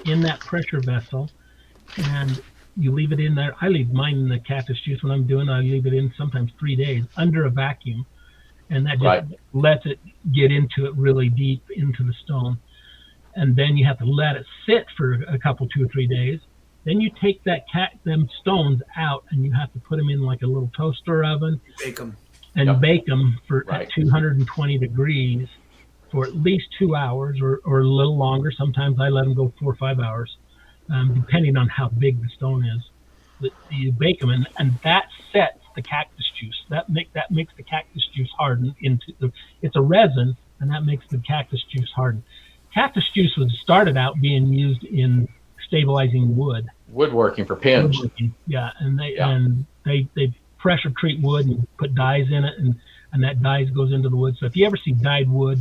Speaker 5: in that pressure vessel, and you leave it in there. I leave mine in the Cactus Juice when I'm doing. I leave it in sometimes 3 days under a vacuum, and that just lets it get into it really deep into the stone. And then you have to let it sit for a couple, 2 or 3 days. Then you take them stones out, and you have to put them in like a little toaster oven.
Speaker 4: Bake them.
Speaker 5: And bake them at 220 degrees for at least 2 hours or a little longer. Sometimes I let them go 4 or 5 hours, depending on how big the stone is. But you bake them, and that sets the Cactus Juice. That makes the Cactus Juice harden it's a resin, and that makes the Cactus Juice harden. Cactus Juice was started out being used in stabilizing wood.
Speaker 2: Woodworking for pins.
Speaker 5: Yeah, and they pressure treat wood and put dyes in it, and that dyes goes into the wood. So if you ever see dyed wood,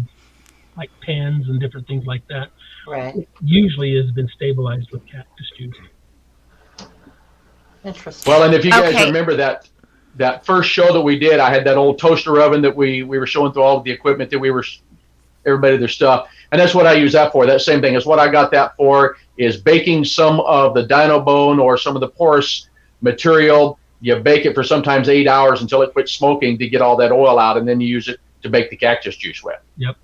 Speaker 5: like pens and different things like that, it usually has been stabilized with Cactus Juice.
Speaker 3: Interesting.
Speaker 2: Well, and if you guys remember that first show that we did, I had that old toaster oven that we were showing through all of the equipment that everybody their stuff. And that's what I use that for. That same thing is what I got that for, is baking some of the dino bone or some of the porous material. You bake it for sometimes 8 hours until it quits smoking to get all that oil out, and then you use it to bake the Cactus Juice with.
Speaker 5: Yep.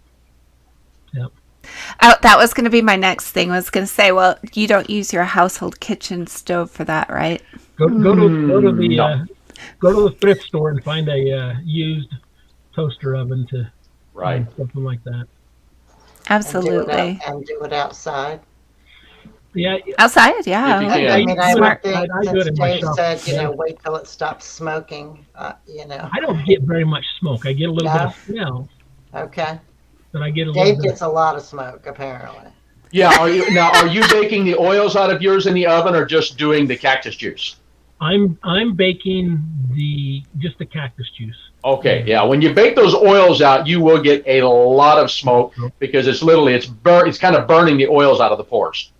Speaker 1: That was going to be my next thing. I was going to say, well, you don't use your household kitchen stove for that, right?
Speaker 5: Go to the thrift store and find a used toaster oven to something like that.
Speaker 1: Absolutely.
Speaker 3: And do it outside.
Speaker 5: Yeah.
Speaker 1: Outside, yeah.
Speaker 3: I mean, I would think,
Speaker 5: do it in my
Speaker 3: Dave
Speaker 5: shop.
Speaker 3: said, wait till it stops smoking,
Speaker 5: I don't get very much smoke. I get a little bit of smell.
Speaker 3: Okay.
Speaker 5: But I get a
Speaker 3: Dave
Speaker 5: little
Speaker 3: gets a lot of smoke, apparently.
Speaker 2: Yeah. Are you baking the oils out of yours in the oven, or just doing the Cactus Juice?
Speaker 5: I'm baking just the Cactus Juice.
Speaker 2: Okay, yeah. When you bake those oils out, you will get a lot of smoke because it's kind of burning the oils out of the pores.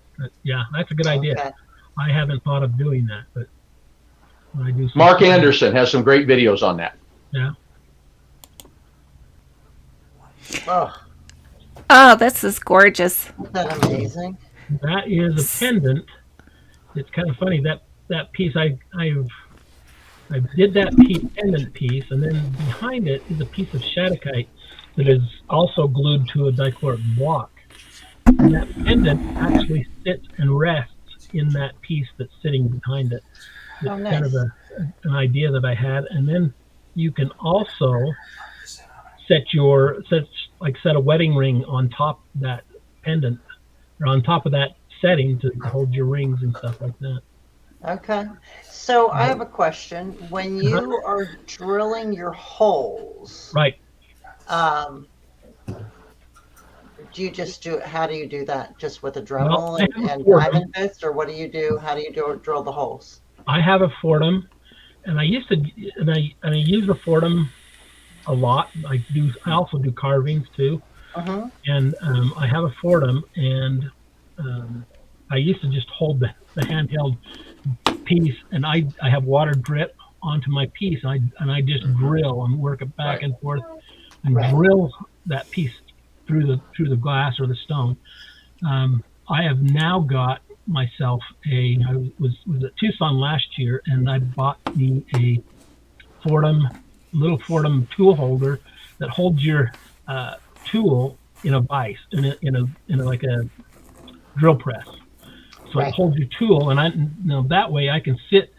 Speaker 5: Yeah, that's a good idea.
Speaker 3: Okay.
Speaker 5: I haven't thought of doing that, but I do.
Speaker 2: Mark Anderson has some great videos on that.
Speaker 5: Yeah.
Speaker 1: Oh, this is gorgeous.
Speaker 3: Isn't that amazing?
Speaker 5: That is a pendant. It's kind of funny that piece I did that pendant piece, and then behind it is a piece of shadowkite that is also glued to a dichroic block. And that pendant actually sits and rests in that piece that's sitting behind it. It's kind of an idea that I had. And then you can also set a wedding ring on top of that pendant, or on top of that setting to hold your rings and stuff like that.
Speaker 3: Okay. So I have a question. When you are drilling your holes,
Speaker 5: right?
Speaker 3: do you just do? How do you do that? Just with a Dremel
Speaker 5: Well, I have a
Speaker 3: and
Speaker 5: Fordham.
Speaker 3: diamond bits, or what do you do? How do you drill the holes?
Speaker 5: I have a Fordham, and I used to, and I use the Fordham a lot. I also do carvings too, and I have a Fordham, and I used to just hold the handheld piece, and I have water drip onto my piece, and I just drill and work it back and forth, and drill that piece through the glass or the stone. I have now got myself I was at Tucson last year, and I bought me a little Fordham tool holder that holds your tool in a vise, in a like a drill press. So it holds your tool, and that way I can sit,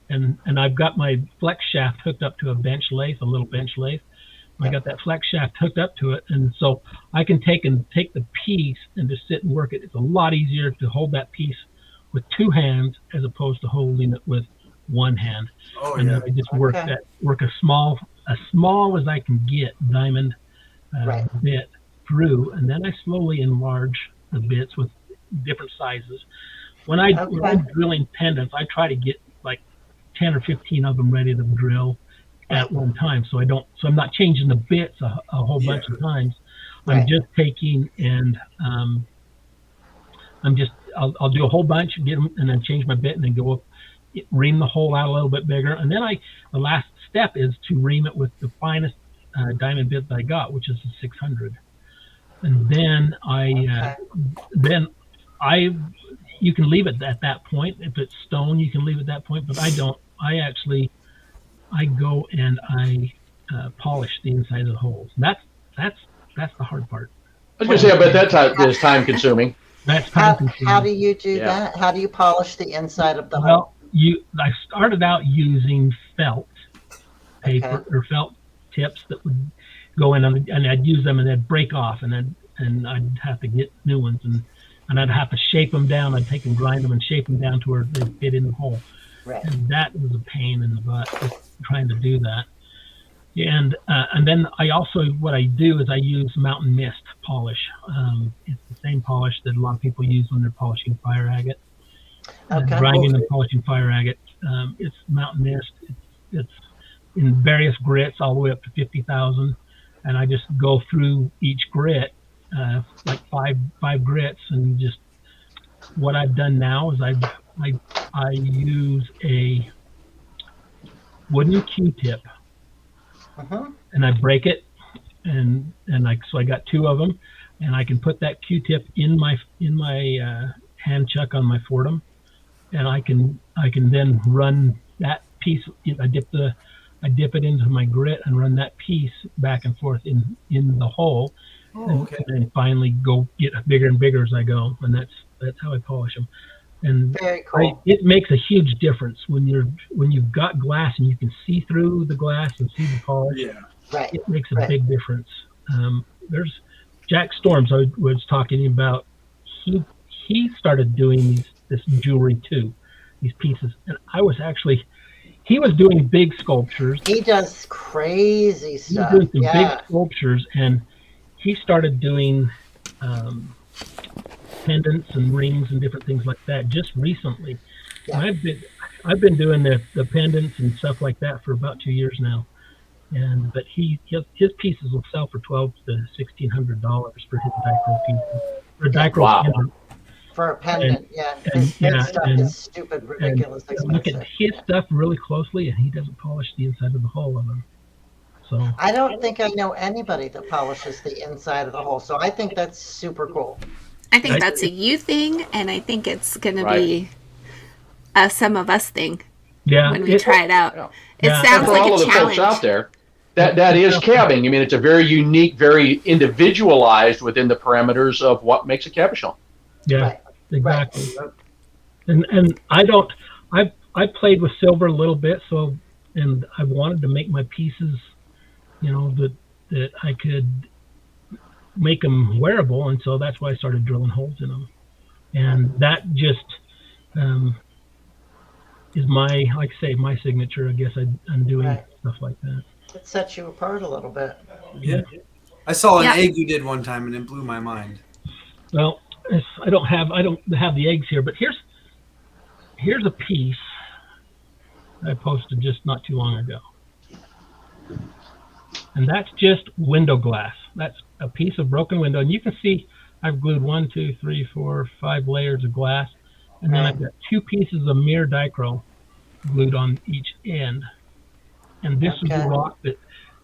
Speaker 5: and I've got my flex shaft hooked up to a little bench lathe. I got that flex shaft hooked up to it, and so I can take the piece and just sit and work it. It's a lot easier to hold that piece with two hands as opposed to holding it with one hand. And then I just work as small as I can get diamond bit through, and then I slowly enlarge the bits with different sizes. When I'm drilling pendants, I try to get like 10 or 15 of them ready to drill at one time, so I'm not changing the bits a whole bunch of times. I'm just taking and I'll do a whole bunch, get them, and then change my bit, and then go up, ream the hole out a little bit bigger, and then the last step is to ream it with the finest diamond bit that I got, which is a 600, and then you can leave it at that point. If it's stone, you can leave it at that point, but I don't. I go and I polish the inside of the holes. That's the hard part.
Speaker 2: I was going to say, I bet that is time consuming.
Speaker 5: That's time consuming.
Speaker 3: How do you do that? How do you polish the inside of the hole?
Speaker 5: I started out using felt paper or felt tips that would go in, and I'd use them, and they'd break off, and I'd have to get new ones, and I'd have to shape them down. I'd take and grind them and shape them down to where they fit in the hole. Right. And that was a pain in the butt, just trying to do that. And then what I do is I use Mountain Mist polish. It's the same polish that a lot of people use when they're polishing fire agate. Grinding and polishing fire agate. It's Mountain Mist. It's in various grits all the way up to 50,000. And I just go through each grit, like five grits, and just what I've done now is I use a wooden Q-tip, and I break it, and I got two of them, and I can put that Q-tip in my hand chuck on my Fordham, and I can then run that piece. I dip it into my grit and run that piece back and forth in the hole, and then finally go get bigger and bigger as I go, and that's how I polish them. And
Speaker 3: very cool.
Speaker 5: It makes a huge difference when you've got glass and you can see through the glass and see the polish.
Speaker 4: Yeah,
Speaker 3: right.
Speaker 5: It makes a big difference. There's Jack Storms I was talking about. He started doing this jewelry too, these pieces, and he was doing big sculptures.
Speaker 3: He does crazy stuff.
Speaker 5: He was doing some big sculptures, and he started doing pendants and rings and different things like that just recently. Yeah. I've been doing the pendants and stuff like that for about 2 years now, but his pieces will sell for $1,200 to $1,600 for his dichro pieces. For a dichro pendant.
Speaker 3: For a pendant, his stuff is stupid, ridiculous expensive.
Speaker 5: Look at his stuff really closely, and he doesn't polish the inside of the hole of them. So
Speaker 3: I don't think I know anybody that polishes the inside of the hole. So I think that's super cool.
Speaker 1: I think that's a you thing, and I think it's going to be a some of us thing when we try it out.
Speaker 2: Yeah.
Speaker 1: It sounds like
Speaker 2: all
Speaker 1: a
Speaker 2: of the
Speaker 1: challenge.
Speaker 2: folks out there, that is cabbing. I mean, it's a very unique, very individualized within the parameters of what makes a cabochon.
Speaker 5: Yeah, exactly. Right. And I played with silver a little bit, and I wanted to make my pieces, that I could make them wearable, and so that's why I started drilling holes in them, and that just is my signature. I guess I'm doing stuff like that.
Speaker 3: It sets you apart a little bit.
Speaker 4: Yeah, I saw an egg you did one time, and it blew my mind.
Speaker 5: Well, I don't have the eggs here, but here's a piece I posted just not too long ago. And that's just window glass. That's a piece of broken window. And you can see I've glued 1, 2, 3, 4, 5 layers of glass. And then I've got 2 pieces of mirror dichro glued on each end. And this is the rock that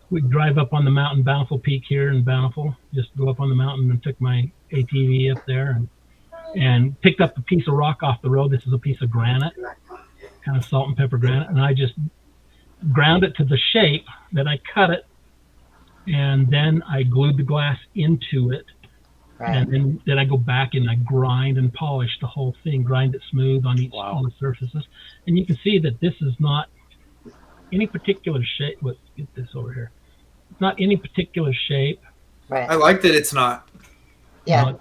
Speaker 5: we drive up on the mountain, Bountiful Peak here in Bountiful. Just go up on the mountain and took my ATV up there and picked up a piece of rock off the road. This is a piece of granite, kind of salt and pepper granite. And I just ground it to the shape, then I cut it, and then I glued the glass into it. Right. And then I go back and I grind and polish the whole thing, grind it smooth on each all the surfaces. And you can see that this is not any particular shape. Let's get this over here. It's not any particular shape.
Speaker 3: Right.
Speaker 4: I like that it's not.
Speaker 3: Yeah.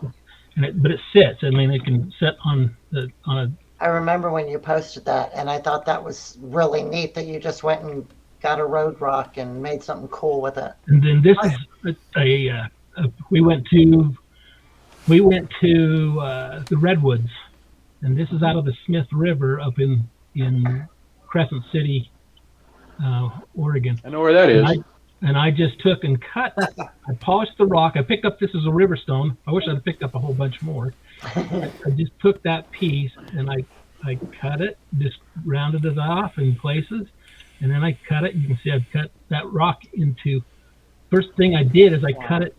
Speaker 5: But it sits. I mean, it can sit on a.
Speaker 3: I remember when you posted that, and I thought that was really neat that you just went and got a road rock and made something cool with it.
Speaker 5: And then this is we went to the Redwoods, and this is out of the Smith River up in Crescent City, Oregon.
Speaker 2: I know where that is.
Speaker 5: And I just took and cut. I polished the rock. I picked up this as a river stone. I wish I'd picked up a whole bunch more. I just took that piece and I cut it, just rounded it off in places, and then I cut it. You can see I've cut that rock into. First thing I did is I cut it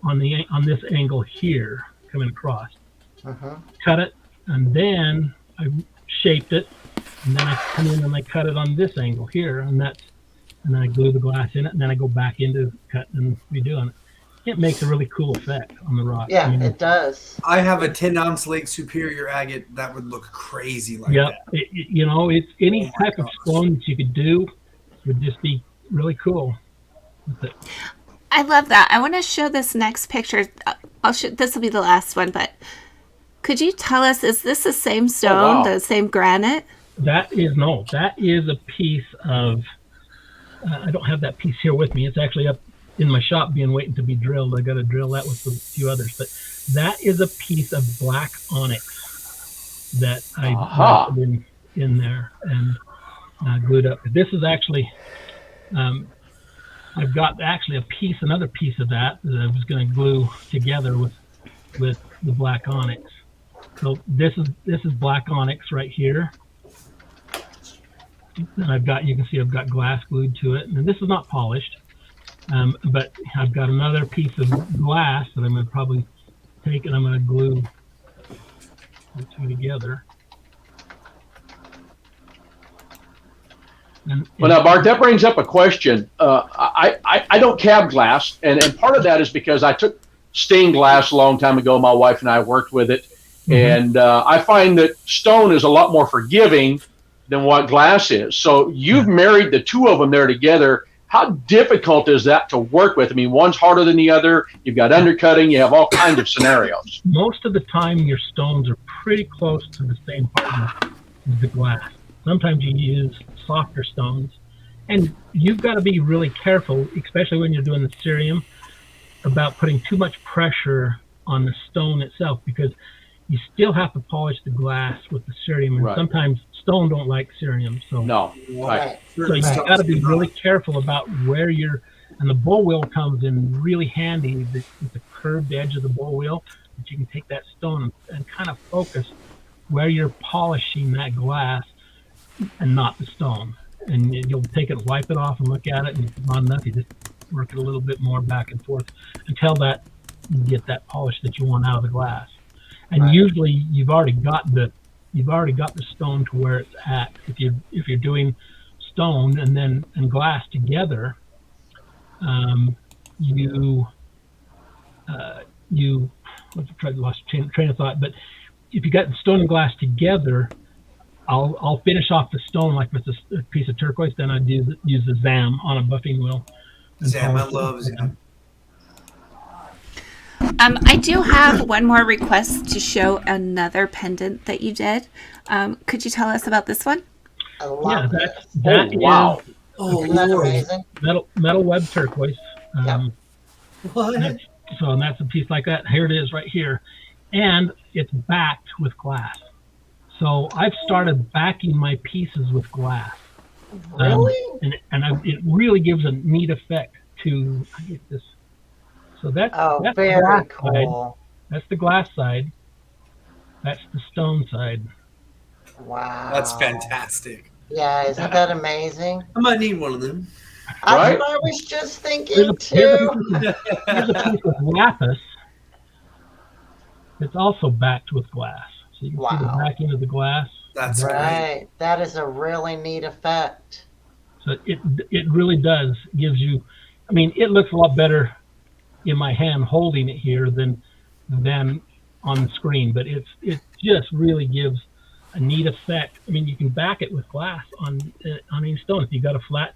Speaker 5: on this angle here, coming across. Cut it, and then I shaped it, and then I come in and I cut it on this angle here, and then I glue the glass in it, and then I go back into cutting and redoing it. It makes a really cool effect on the rock.
Speaker 3: Yeah, it does.
Speaker 4: I have a 10-ounce Lake Superior agate that would look crazy like that.
Speaker 5: It's any type of stone that you could do would just be really cool with it.
Speaker 1: I love that. I want to show this next picture. This will be the last one, but could you tell us, is this the same stone, the same granite?
Speaker 5: That is a piece of, I don't have that piece here with me. It's actually up in my shop waiting to be drilled. I got to drill that with a few others, but that is a piece of black onyx that I put in there and glued up. This is actually, I've got actually another piece of that I was going to glue together with the black onyx. So this is black onyx right here. And you can see I've got glass glued to it, and this is not polished. But I've got another piece of glass that I'm going to probably take and I'm going to glue the two together.
Speaker 2: Well, now, Bart, that brings up a question. I don't cab glass, and part of that is because I took stained glass a long time ago. My wife and I worked with it, and I find that stone is a lot more forgiving than what glass is. So you've married the two of them there together. How difficult is that to work with? I mean, one's harder than the other. You've got undercutting. You have all kinds of scenarios.
Speaker 5: Most of the time, your stones are pretty close to the same partner as the glass. Sometimes you use softer stones. And you've got to be really careful, especially when you're doing the cerium, about putting too much pressure on the stone itself, because you still have to polish the glass with the cerium. And sometimes stone don't like cerium. So So you've got to be really careful about where and the bowl wheel comes in really handy with the curved edge of the bowl wheel, that you can take that stone and kind of focus where you're polishing that glass and not the stone. And you'll take it, wipe it off and look at it, and if it's not enough, you just work it a little bit more back and forth until you get that polish that you want out of the glass. And usually you've already got the stone to where it's at. If you're doing stone and glass together, lost train of thought. But if you got stone and glass together, I'll finish off the stone like with a piece of turquoise. Then I'd use the ZAM on a buffing wheel.
Speaker 4: ZAM, I love ZAM.
Speaker 1: I do have one more request to show another pendant that you did. Could you tell us about this one?
Speaker 3: I love
Speaker 5: that
Speaker 2: wow.
Speaker 3: Isn't that amazing?
Speaker 5: Metal Web Turquoise.
Speaker 4: What?
Speaker 5: So, and that's a piece like that. Here it is right here. And it's backed with glass. So I've started backing my pieces with glass.
Speaker 3: Really?
Speaker 5: It really gives a neat effect to, I get this. So that's the
Speaker 3: very
Speaker 5: glass
Speaker 3: cool.
Speaker 5: side. That's the glass side. That's the stone side.
Speaker 3: Wow.
Speaker 4: That's fantastic.
Speaker 3: Yeah, isn't that amazing?
Speaker 4: I might need one of them.
Speaker 2: Right?
Speaker 3: I was just thinking
Speaker 5: Here's a
Speaker 3: too.
Speaker 5: piece of lapis. It's also backed with glass. So you can see the
Speaker 3: Wow.
Speaker 5: backing of the glass.
Speaker 4: That's great.
Speaker 3: Right. That is a really neat effect.
Speaker 5: So it really does gives you. I mean, it looks a lot better in my hand holding it here than on the screen, but it just really gives a neat effect. I mean, you can back it with glass on any stone. If you got a flat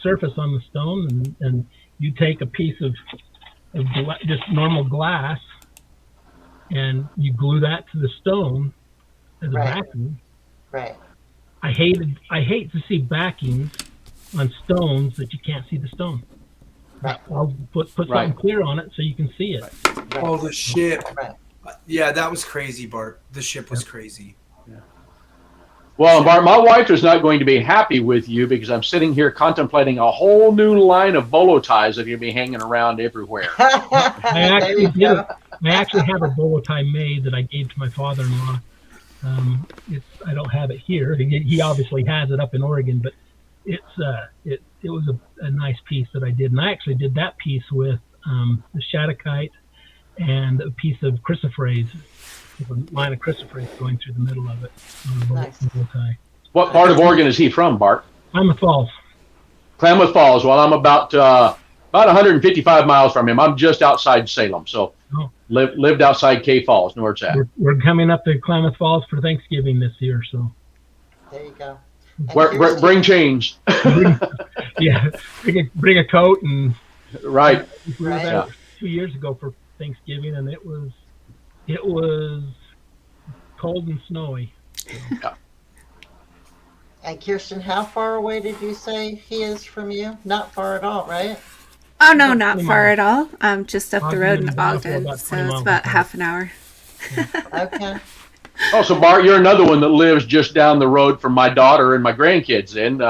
Speaker 5: surface on the stone, and you take a piece of just normal glass, and you glue that to the stone as a
Speaker 3: Right.
Speaker 5: backing.
Speaker 3: Right.
Speaker 5: I hate to see backings on stones that you can't see the stone.
Speaker 3: Right.
Speaker 5: I'll put something
Speaker 2: Right.
Speaker 5: clear on it so you can see it.
Speaker 4: Oh, the ship.
Speaker 3: Right.
Speaker 4: Yeah, that was crazy, Bart. The ship was crazy.
Speaker 2: Well, Bart, my wife is not going to be happy with you because I'm sitting here contemplating a whole new line of bolo ties that are going to be hanging around everywhere.
Speaker 3: There you go.
Speaker 5: I actually have a bolo tie made that I gave to my father-in-law. I don't have it here. He obviously has it up in Oregon, but it was a nice piece that I did, and I actually did that piece with the Shattuckite and a piece of chrysoprase, with a line of chrysoprase going through the middle of it on a
Speaker 3: Nice.
Speaker 5: bow tie.
Speaker 2: What part of Oregon is he from, Bart?
Speaker 5: Klamath Falls.
Speaker 2: Klamath Falls. Well, I'm about 155 miles from him. I'm just outside Salem, so
Speaker 5: Oh.
Speaker 2: lived outside K Falls, know where it's at.
Speaker 5: We're coming up to Klamath Falls for Thanksgiving this year, so
Speaker 3: There you go. And
Speaker 2: Where, bring change.
Speaker 5: yeah, bring a coat. And
Speaker 2: Right.
Speaker 5: we were
Speaker 3: Right.
Speaker 5: there 2 years ago for Thanksgiving, and it was cold and snowy.
Speaker 3: And Kirsten, how far away did you say he is from you? Not far at all, right?
Speaker 1: Oh, no,
Speaker 5: About
Speaker 1: not
Speaker 5: 20
Speaker 1: far
Speaker 5: miles.
Speaker 1: at all. Just up the
Speaker 5: Ogden
Speaker 1: road
Speaker 5: and
Speaker 1: in
Speaker 5: Bountiful,
Speaker 1: Ogden.
Speaker 5: about
Speaker 1: So
Speaker 5: 20
Speaker 1: it's
Speaker 5: miles
Speaker 1: about
Speaker 5: apart.
Speaker 1: half an hour.
Speaker 3: Okay.
Speaker 2: Oh, so Bart, you're another one that lives just down the road from my daughter and my grandkids. And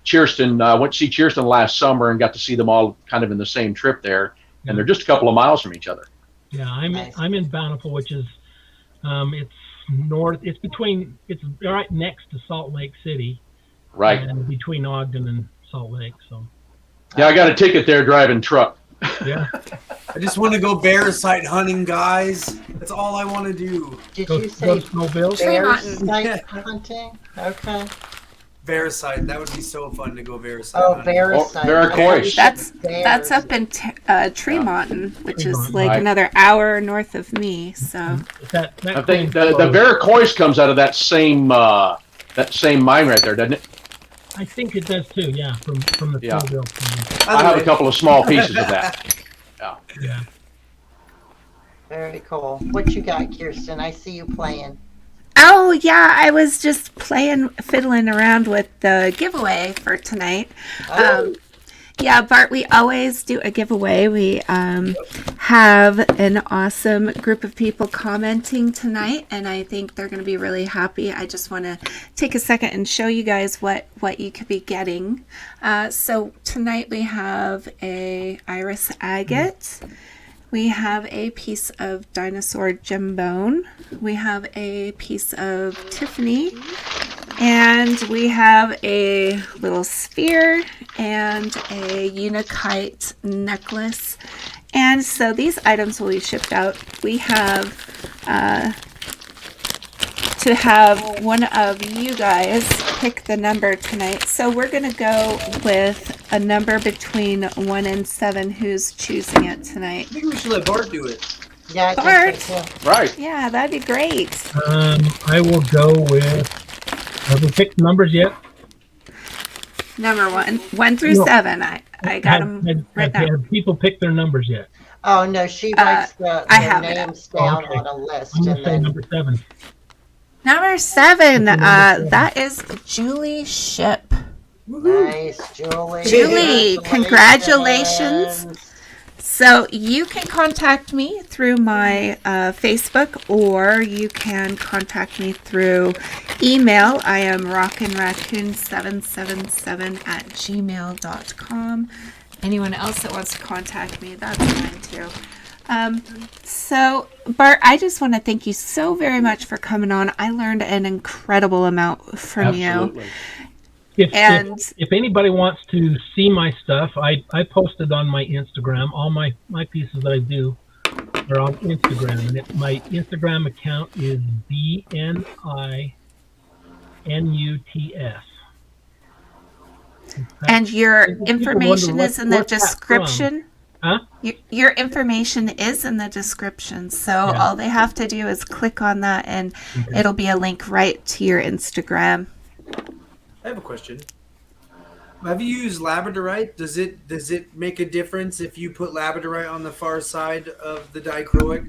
Speaker 2: Kirsten, went to see Kirsten last summer and got to see them all kind of in the same trip there. And they're just a couple of miles from each other.
Speaker 5: Yeah,
Speaker 3: Nice.
Speaker 5: I'm in Bountiful, which is it's north. It's right next to Salt Lake City,
Speaker 2: Right.
Speaker 5: and between Ogden and Salt Lake. So
Speaker 2: Yeah, I got a ticket there driving truck.
Speaker 5: yeah,
Speaker 4: I just want to go bear sight hunting, guys. That's all I want to do.
Speaker 3: Did
Speaker 5: go
Speaker 3: you
Speaker 5: to
Speaker 3: say
Speaker 5: Snowville.
Speaker 3: bear
Speaker 1: Mountain.
Speaker 3: sight hunting? Okay.
Speaker 4: Bear sight. That would be so fun to go bear sight
Speaker 3: Oh,
Speaker 4: hunting.
Speaker 3: bear
Speaker 2: Oh,
Speaker 3: sight.
Speaker 2: Dichroic.
Speaker 1: That's up in Tremont, which is
Speaker 5: Tremont,
Speaker 1: like
Speaker 2: right.
Speaker 1: another hour north of me. So
Speaker 5: That
Speaker 2: I think the Dichroic comes out of that same mine right there, doesn't it?
Speaker 5: I think it does too. Yeah, from the
Speaker 2: Yeah.
Speaker 5: Snowville.
Speaker 2: I have a couple of small pieces of that.
Speaker 5: Yeah.
Speaker 3: Very cool. What you got, Kirsten? I see you playing.
Speaker 1: oh yeah, I was just fiddling around with the giveaway for tonight.
Speaker 3: Oh,
Speaker 1: Yeah, Bart, we always do a giveaway. We have an awesome group of people commenting tonight, and I think they're going to be really happy. I just want to take a second and show you guys what you could be getting. So tonight we have a iris agate. We have a piece of dinosaur gembone. We have a piece of Tiffany. And we have a little sphere and a unikite necklace. And so these items will be shipped out. We have to have one of you guys pick the number tonight. So we're going to go with a number between 1 and 7. Who's choosing it tonight?
Speaker 4: I think we should let Bart do it.
Speaker 3: yeah, I
Speaker 1: Bart.
Speaker 3: think so too.
Speaker 2: Right.
Speaker 1: Yeah, that'd be great.
Speaker 5: I will go with. Have we picked numbers yet?
Speaker 1: Number 1 through
Speaker 5: No.
Speaker 1: 7. I got them right now.
Speaker 5: Have people picked their numbers yet?
Speaker 3: Oh no, she writes the
Speaker 1: I have it.
Speaker 3: names down
Speaker 5: Okay.
Speaker 3: on a list,
Speaker 5: I'm gonna
Speaker 3: and
Speaker 5: say
Speaker 3: then
Speaker 5: number 7.
Speaker 1: Number 7,
Speaker 5: Number 7.
Speaker 1: that is Julie Ship.
Speaker 3: nice, Julie.
Speaker 1: Julie, congratulations. So you can contact me through my Facebook, or you can contact me through email. I am rockinraccoon777@gmail.com. Anyone else that wants to contact me, that's fine too. So Bart, I just want to thank you so very much for coming on. I learned an incredible amount from
Speaker 2: Absolutely.
Speaker 1: you.
Speaker 5: If anybody wants to see my stuff, I posted on my Instagram. All my pieces that I do are on Instagram, and my Instagram account is BNINUTS.
Speaker 1: And your
Speaker 5: People
Speaker 1: information
Speaker 5: wonder
Speaker 1: is in the
Speaker 5: what's that
Speaker 1: description.
Speaker 5: Huh?
Speaker 1: Your information is in the description, so
Speaker 5: Yeah.
Speaker 1: all they have to do is click on that, and it'll be a link right to your Instagram.
Speaker 4: I have a question. Have you used Labradorite? Does it make a difference if you put Labradorite on the far side of the dichroic?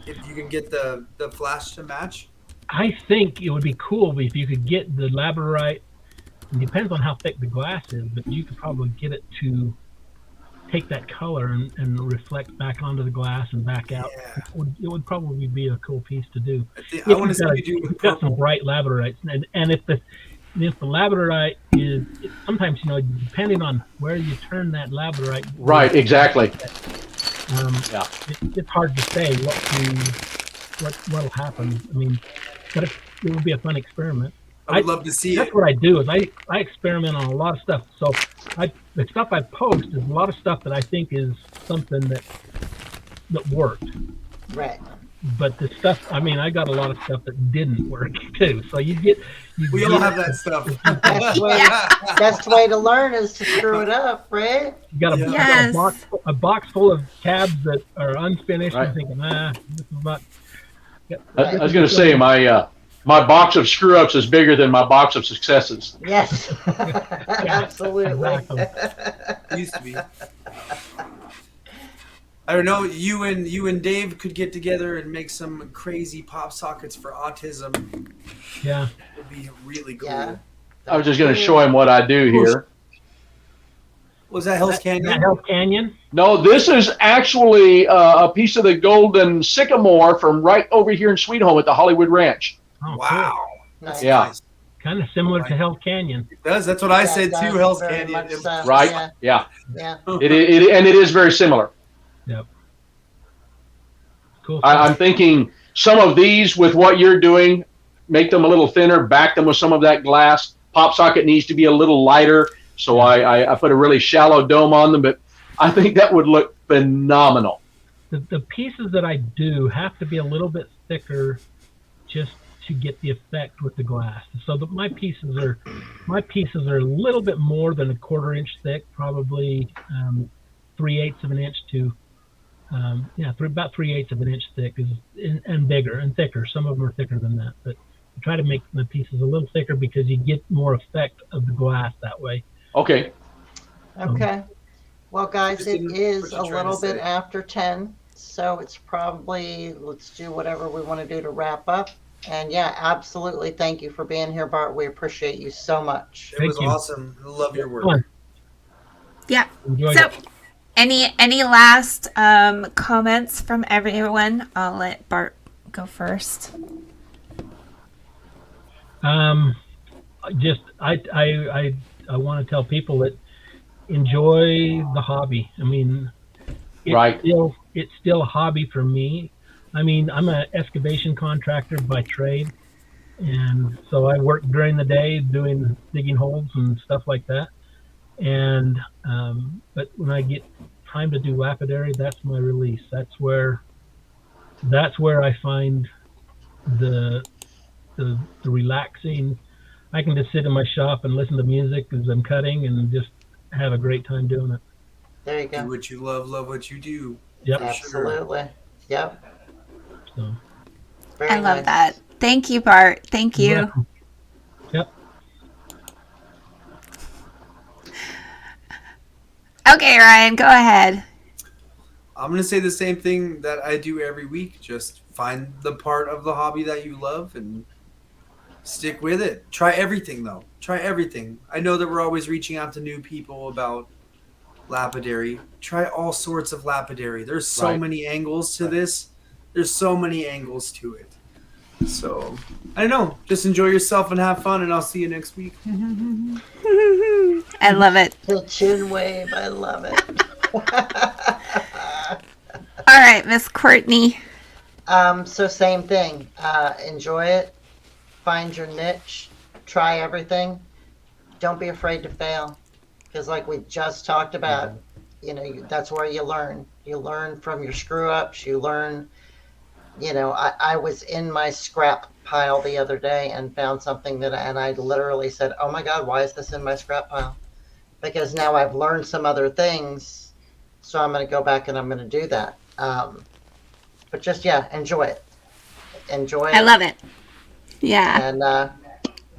Speaker 4: If you can get the flash to match?
Speaker 5: I think it would be cool if you could get the Labradorite. It depends on how thick the glass is, but you could probably get it to take that color and reflect back onto the glass and back out.
Speaker 4: Yeah.
Speaker 5: It would probably be a cool piece to do.
Speaker 4: I want to see you do
Speaker 5: You've
Speaker 4: with
Speaker 5: got some
Speaker 4: purple.
Speaker 5: bright Labradorites, and if the Labradorite is sometimes, depending on where you turn that Labradorite.
Speaker 2: Right, exactly. Yeah.
Speaker 5: It's hard to say what'll happen. I mean, but it would be a fun experiment.
Speaker 4: I would love to see
Speaker 5: That's
Speaker 4: it.
Speaker 5: what I do is I experiment on a lot of stuff. So the stuff I post is a lot of stuff that I think is something that worked.
Speaker 3: Right.
Speaker 5: But the stuff, I got a lot of stuff that didn't work too. So we
Speaker 4: all have that stuff.
Speaker 3: Best way to learn is to screw it up, right?
Speaker 5: You got
Speaker 1: Yes.
Speaker 5: a box full of cabs that are unfinished.
Speaker 2: Right.
Speaker 5: I'm thinking, this is not.
Speaker 2: I was going to say my box of screw ups is bigger than my box of successes.
Speaker 3: Yes. Absolutely.
Speaker 5: Exactly.
Speaker 4: It used to be. I don't know. You and Dave could get together and make some crazy pop sockets for autism.
Speaker 5: Yeah.
Speaker 4: It'd be really cool.
Speaker 3: Yeah.
Speaker 2: I was just going to show him what I do here.
Speaker 4: Was that Hell's Canyon?
Speaker 5: That Hell's Canyon.
Speaker 2: No, this is actually a piece of the golden sycamore from right over here in Sweet Home at the Hollywood Ranch.
Speaker 5: Oh,
Speaker 4: Wow.
Speaker 3: Nice.
Speaker 2: Yeah.
Speaker 4: Nice.
Speaker 5: Kind of similar to Hell's Canyon.
Speaker 4: It does. That's what I
Speaker 3: Yeah,
Speaker 4: said
Speaker 3: it
Speaker 4: too.
Speaker 3: does
Speaker 4: Hell's
Speaker 3: very
Speaker 4: Canyon.
Speaker 3: much so.
Speaker 2: Right?
Speaker 3: Yeah.
Speaker 2: Yeah.
Speaker 3: Yeah.
Speaker 2: It is very similar.
Speaker 5: Yep. Cool.
Speaker 2: I'm thinking some of these with what you're doing, make them a little thinner, back them with some of that glass. Pop socket needs to be a little lighter, so I put a really shallow dome on them, but I think that would look phenomenal.
Speaker 5: The pieces that I do have to be a little bit thicker just to get the effect with the glass. So my pieces are a little bit more than a 1/4 inch thick, probably 3/8 of an inch to about 3/8 of an inch thick and bigger and thicker. Some of them are thicker than that, but I try to make the pieces a little thicker because you get more effect of the glass that way.
Speaker 2: Okay.
Speaker 3: Okay. Well, guys, it
Speaker 4: Interesting
Speaker 3: is
Speaker 4: what
Speaker 3: a
Speaker 4: you're trying
Speaker 3: little
Speaker 4: to
Speaker 3: bit
Speaker 4: say.
Speaker 3: after 10, so it's probably, let's do whatever we want to do to wrap up. And yeah, absolutely. Thank you for being here, Bart. We appreciate you so much.
Speaker 4: It was
Speaker 5: Thank you.
Speaker 4: awesome. I love your work.
Speaker 5: Fun.
Speaker 1: Yeah.
Speaker 5: Enjoyed
Speaker 1: So,
Speaker 5: it.
Speaker 1: any last comments from everyone? I'll let Bart go first.
Speaker 5: I want to tell people that enjoy the hobby. I mean, it's still a hobby for me. I mean, I'm an excavation contractor by trade, and so I work during the day digging holes and stuff like that. And but when I get time to do lapidary, that's my release. That's where I find the relaxing. I can just sit in my shop and listen to music as I'm cutting and just have a great time doing it.
Speaker 3: There you
Speaker 4: Do
Speaker 3: go.
Speaker 4: what you love what you do.
Speaker 5: Yep.
Speaker 4: For sure.
Speaker 3: Absolutely. Yep.
Speaker 5: So,
Speaker 3: Very
Speaker 1: I love
Speaker 3: nice.
Speaker 1: that. Thank you, Bart. Thank you.
Speaker 5: you're welcome. Yep.
Speaker 1: Okay, Ryan, go ahead.
Speaker 4: I'm going to say the same thing that I do every week. Just find the part of the hobby that you love and stick with it. Try everything, though. Try everything. I know that we're always reaching out to new people about lapidary. Try all sorts of lapidary. There's so
Speaker 2: Right.
Speaker 4: many angles to this. There's so many angles to it. So, I don't know. Just enjoy yourself and have fun, and I'll see you next week.
Speaker 1: I love it.
Speaker 3: The chin wave, I love it.
Speaker 1: All right, Miss Courtney.
Speaker 3: So same thing. Enjoy it. Find your niche. Try everything. Don't be afraid to fail. Because like we just talked about, that's where you learn. You learn from your screw-ups. You learn, I was in my scrap pile the other day and found something and I literally said, oh my God, why is this in my scrap pile? Because now I've learned some other things. So I'm going to go back and I'm going to do that. But just, enjoy it. Enjoy it.
Speaker 1: I love it. Yeah.
Speaker 3: And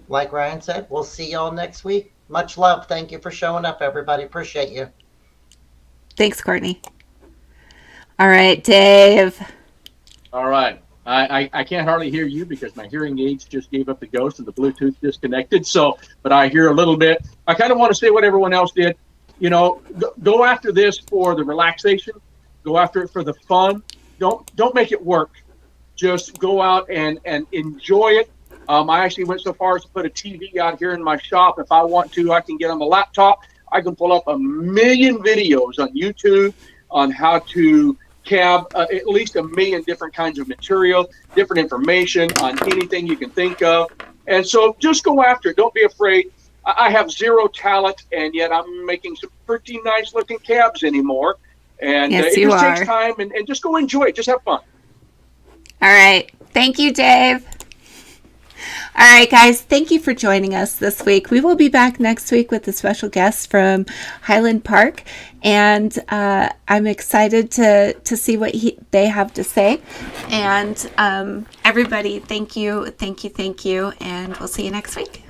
Speaker 3: like Ryan said, we'll see y'all next week. Much love. Thank you for showing up, everybody. Appreciate you.
Speaker 1: Thanks, Courtney. All right, Dave.
Speaker 2: All right. I can't hardly hear you because my hearing aids just gave up the ghost and the Bluetooth disconnected. But I hear a little bit. I kind of want to say what everyone else did. Go after this for the relaxation. Go after it for the fun. Don't make it work. Just go out and enjoy it. I actually went so far as to put a TV out here in my shop. If I want to, I can get on the laptop. I can pull up a million videos on YouTube on how to cab at least a million different kinds of material, different information on anything you can think of. And so just go after it. Don't be afraid. I have zero talent, and yet I'm making some pretty nice looking cabs anymore. And
Speaker 1: Yes,
Speaker 2: it
Speaker 1: you
Speaker 2: just
Speaker 1: are.
Speaker 2: takes time, and just go enjoy it. Just have fun.
Speaker 1: All right. Thank you, Dave. All right, guys. Thank you for joining us this week. We will be back next week with a special guest from Highland Park. And I'm excited to see what they have to say. And everybody, thank you. And we'll see you next week.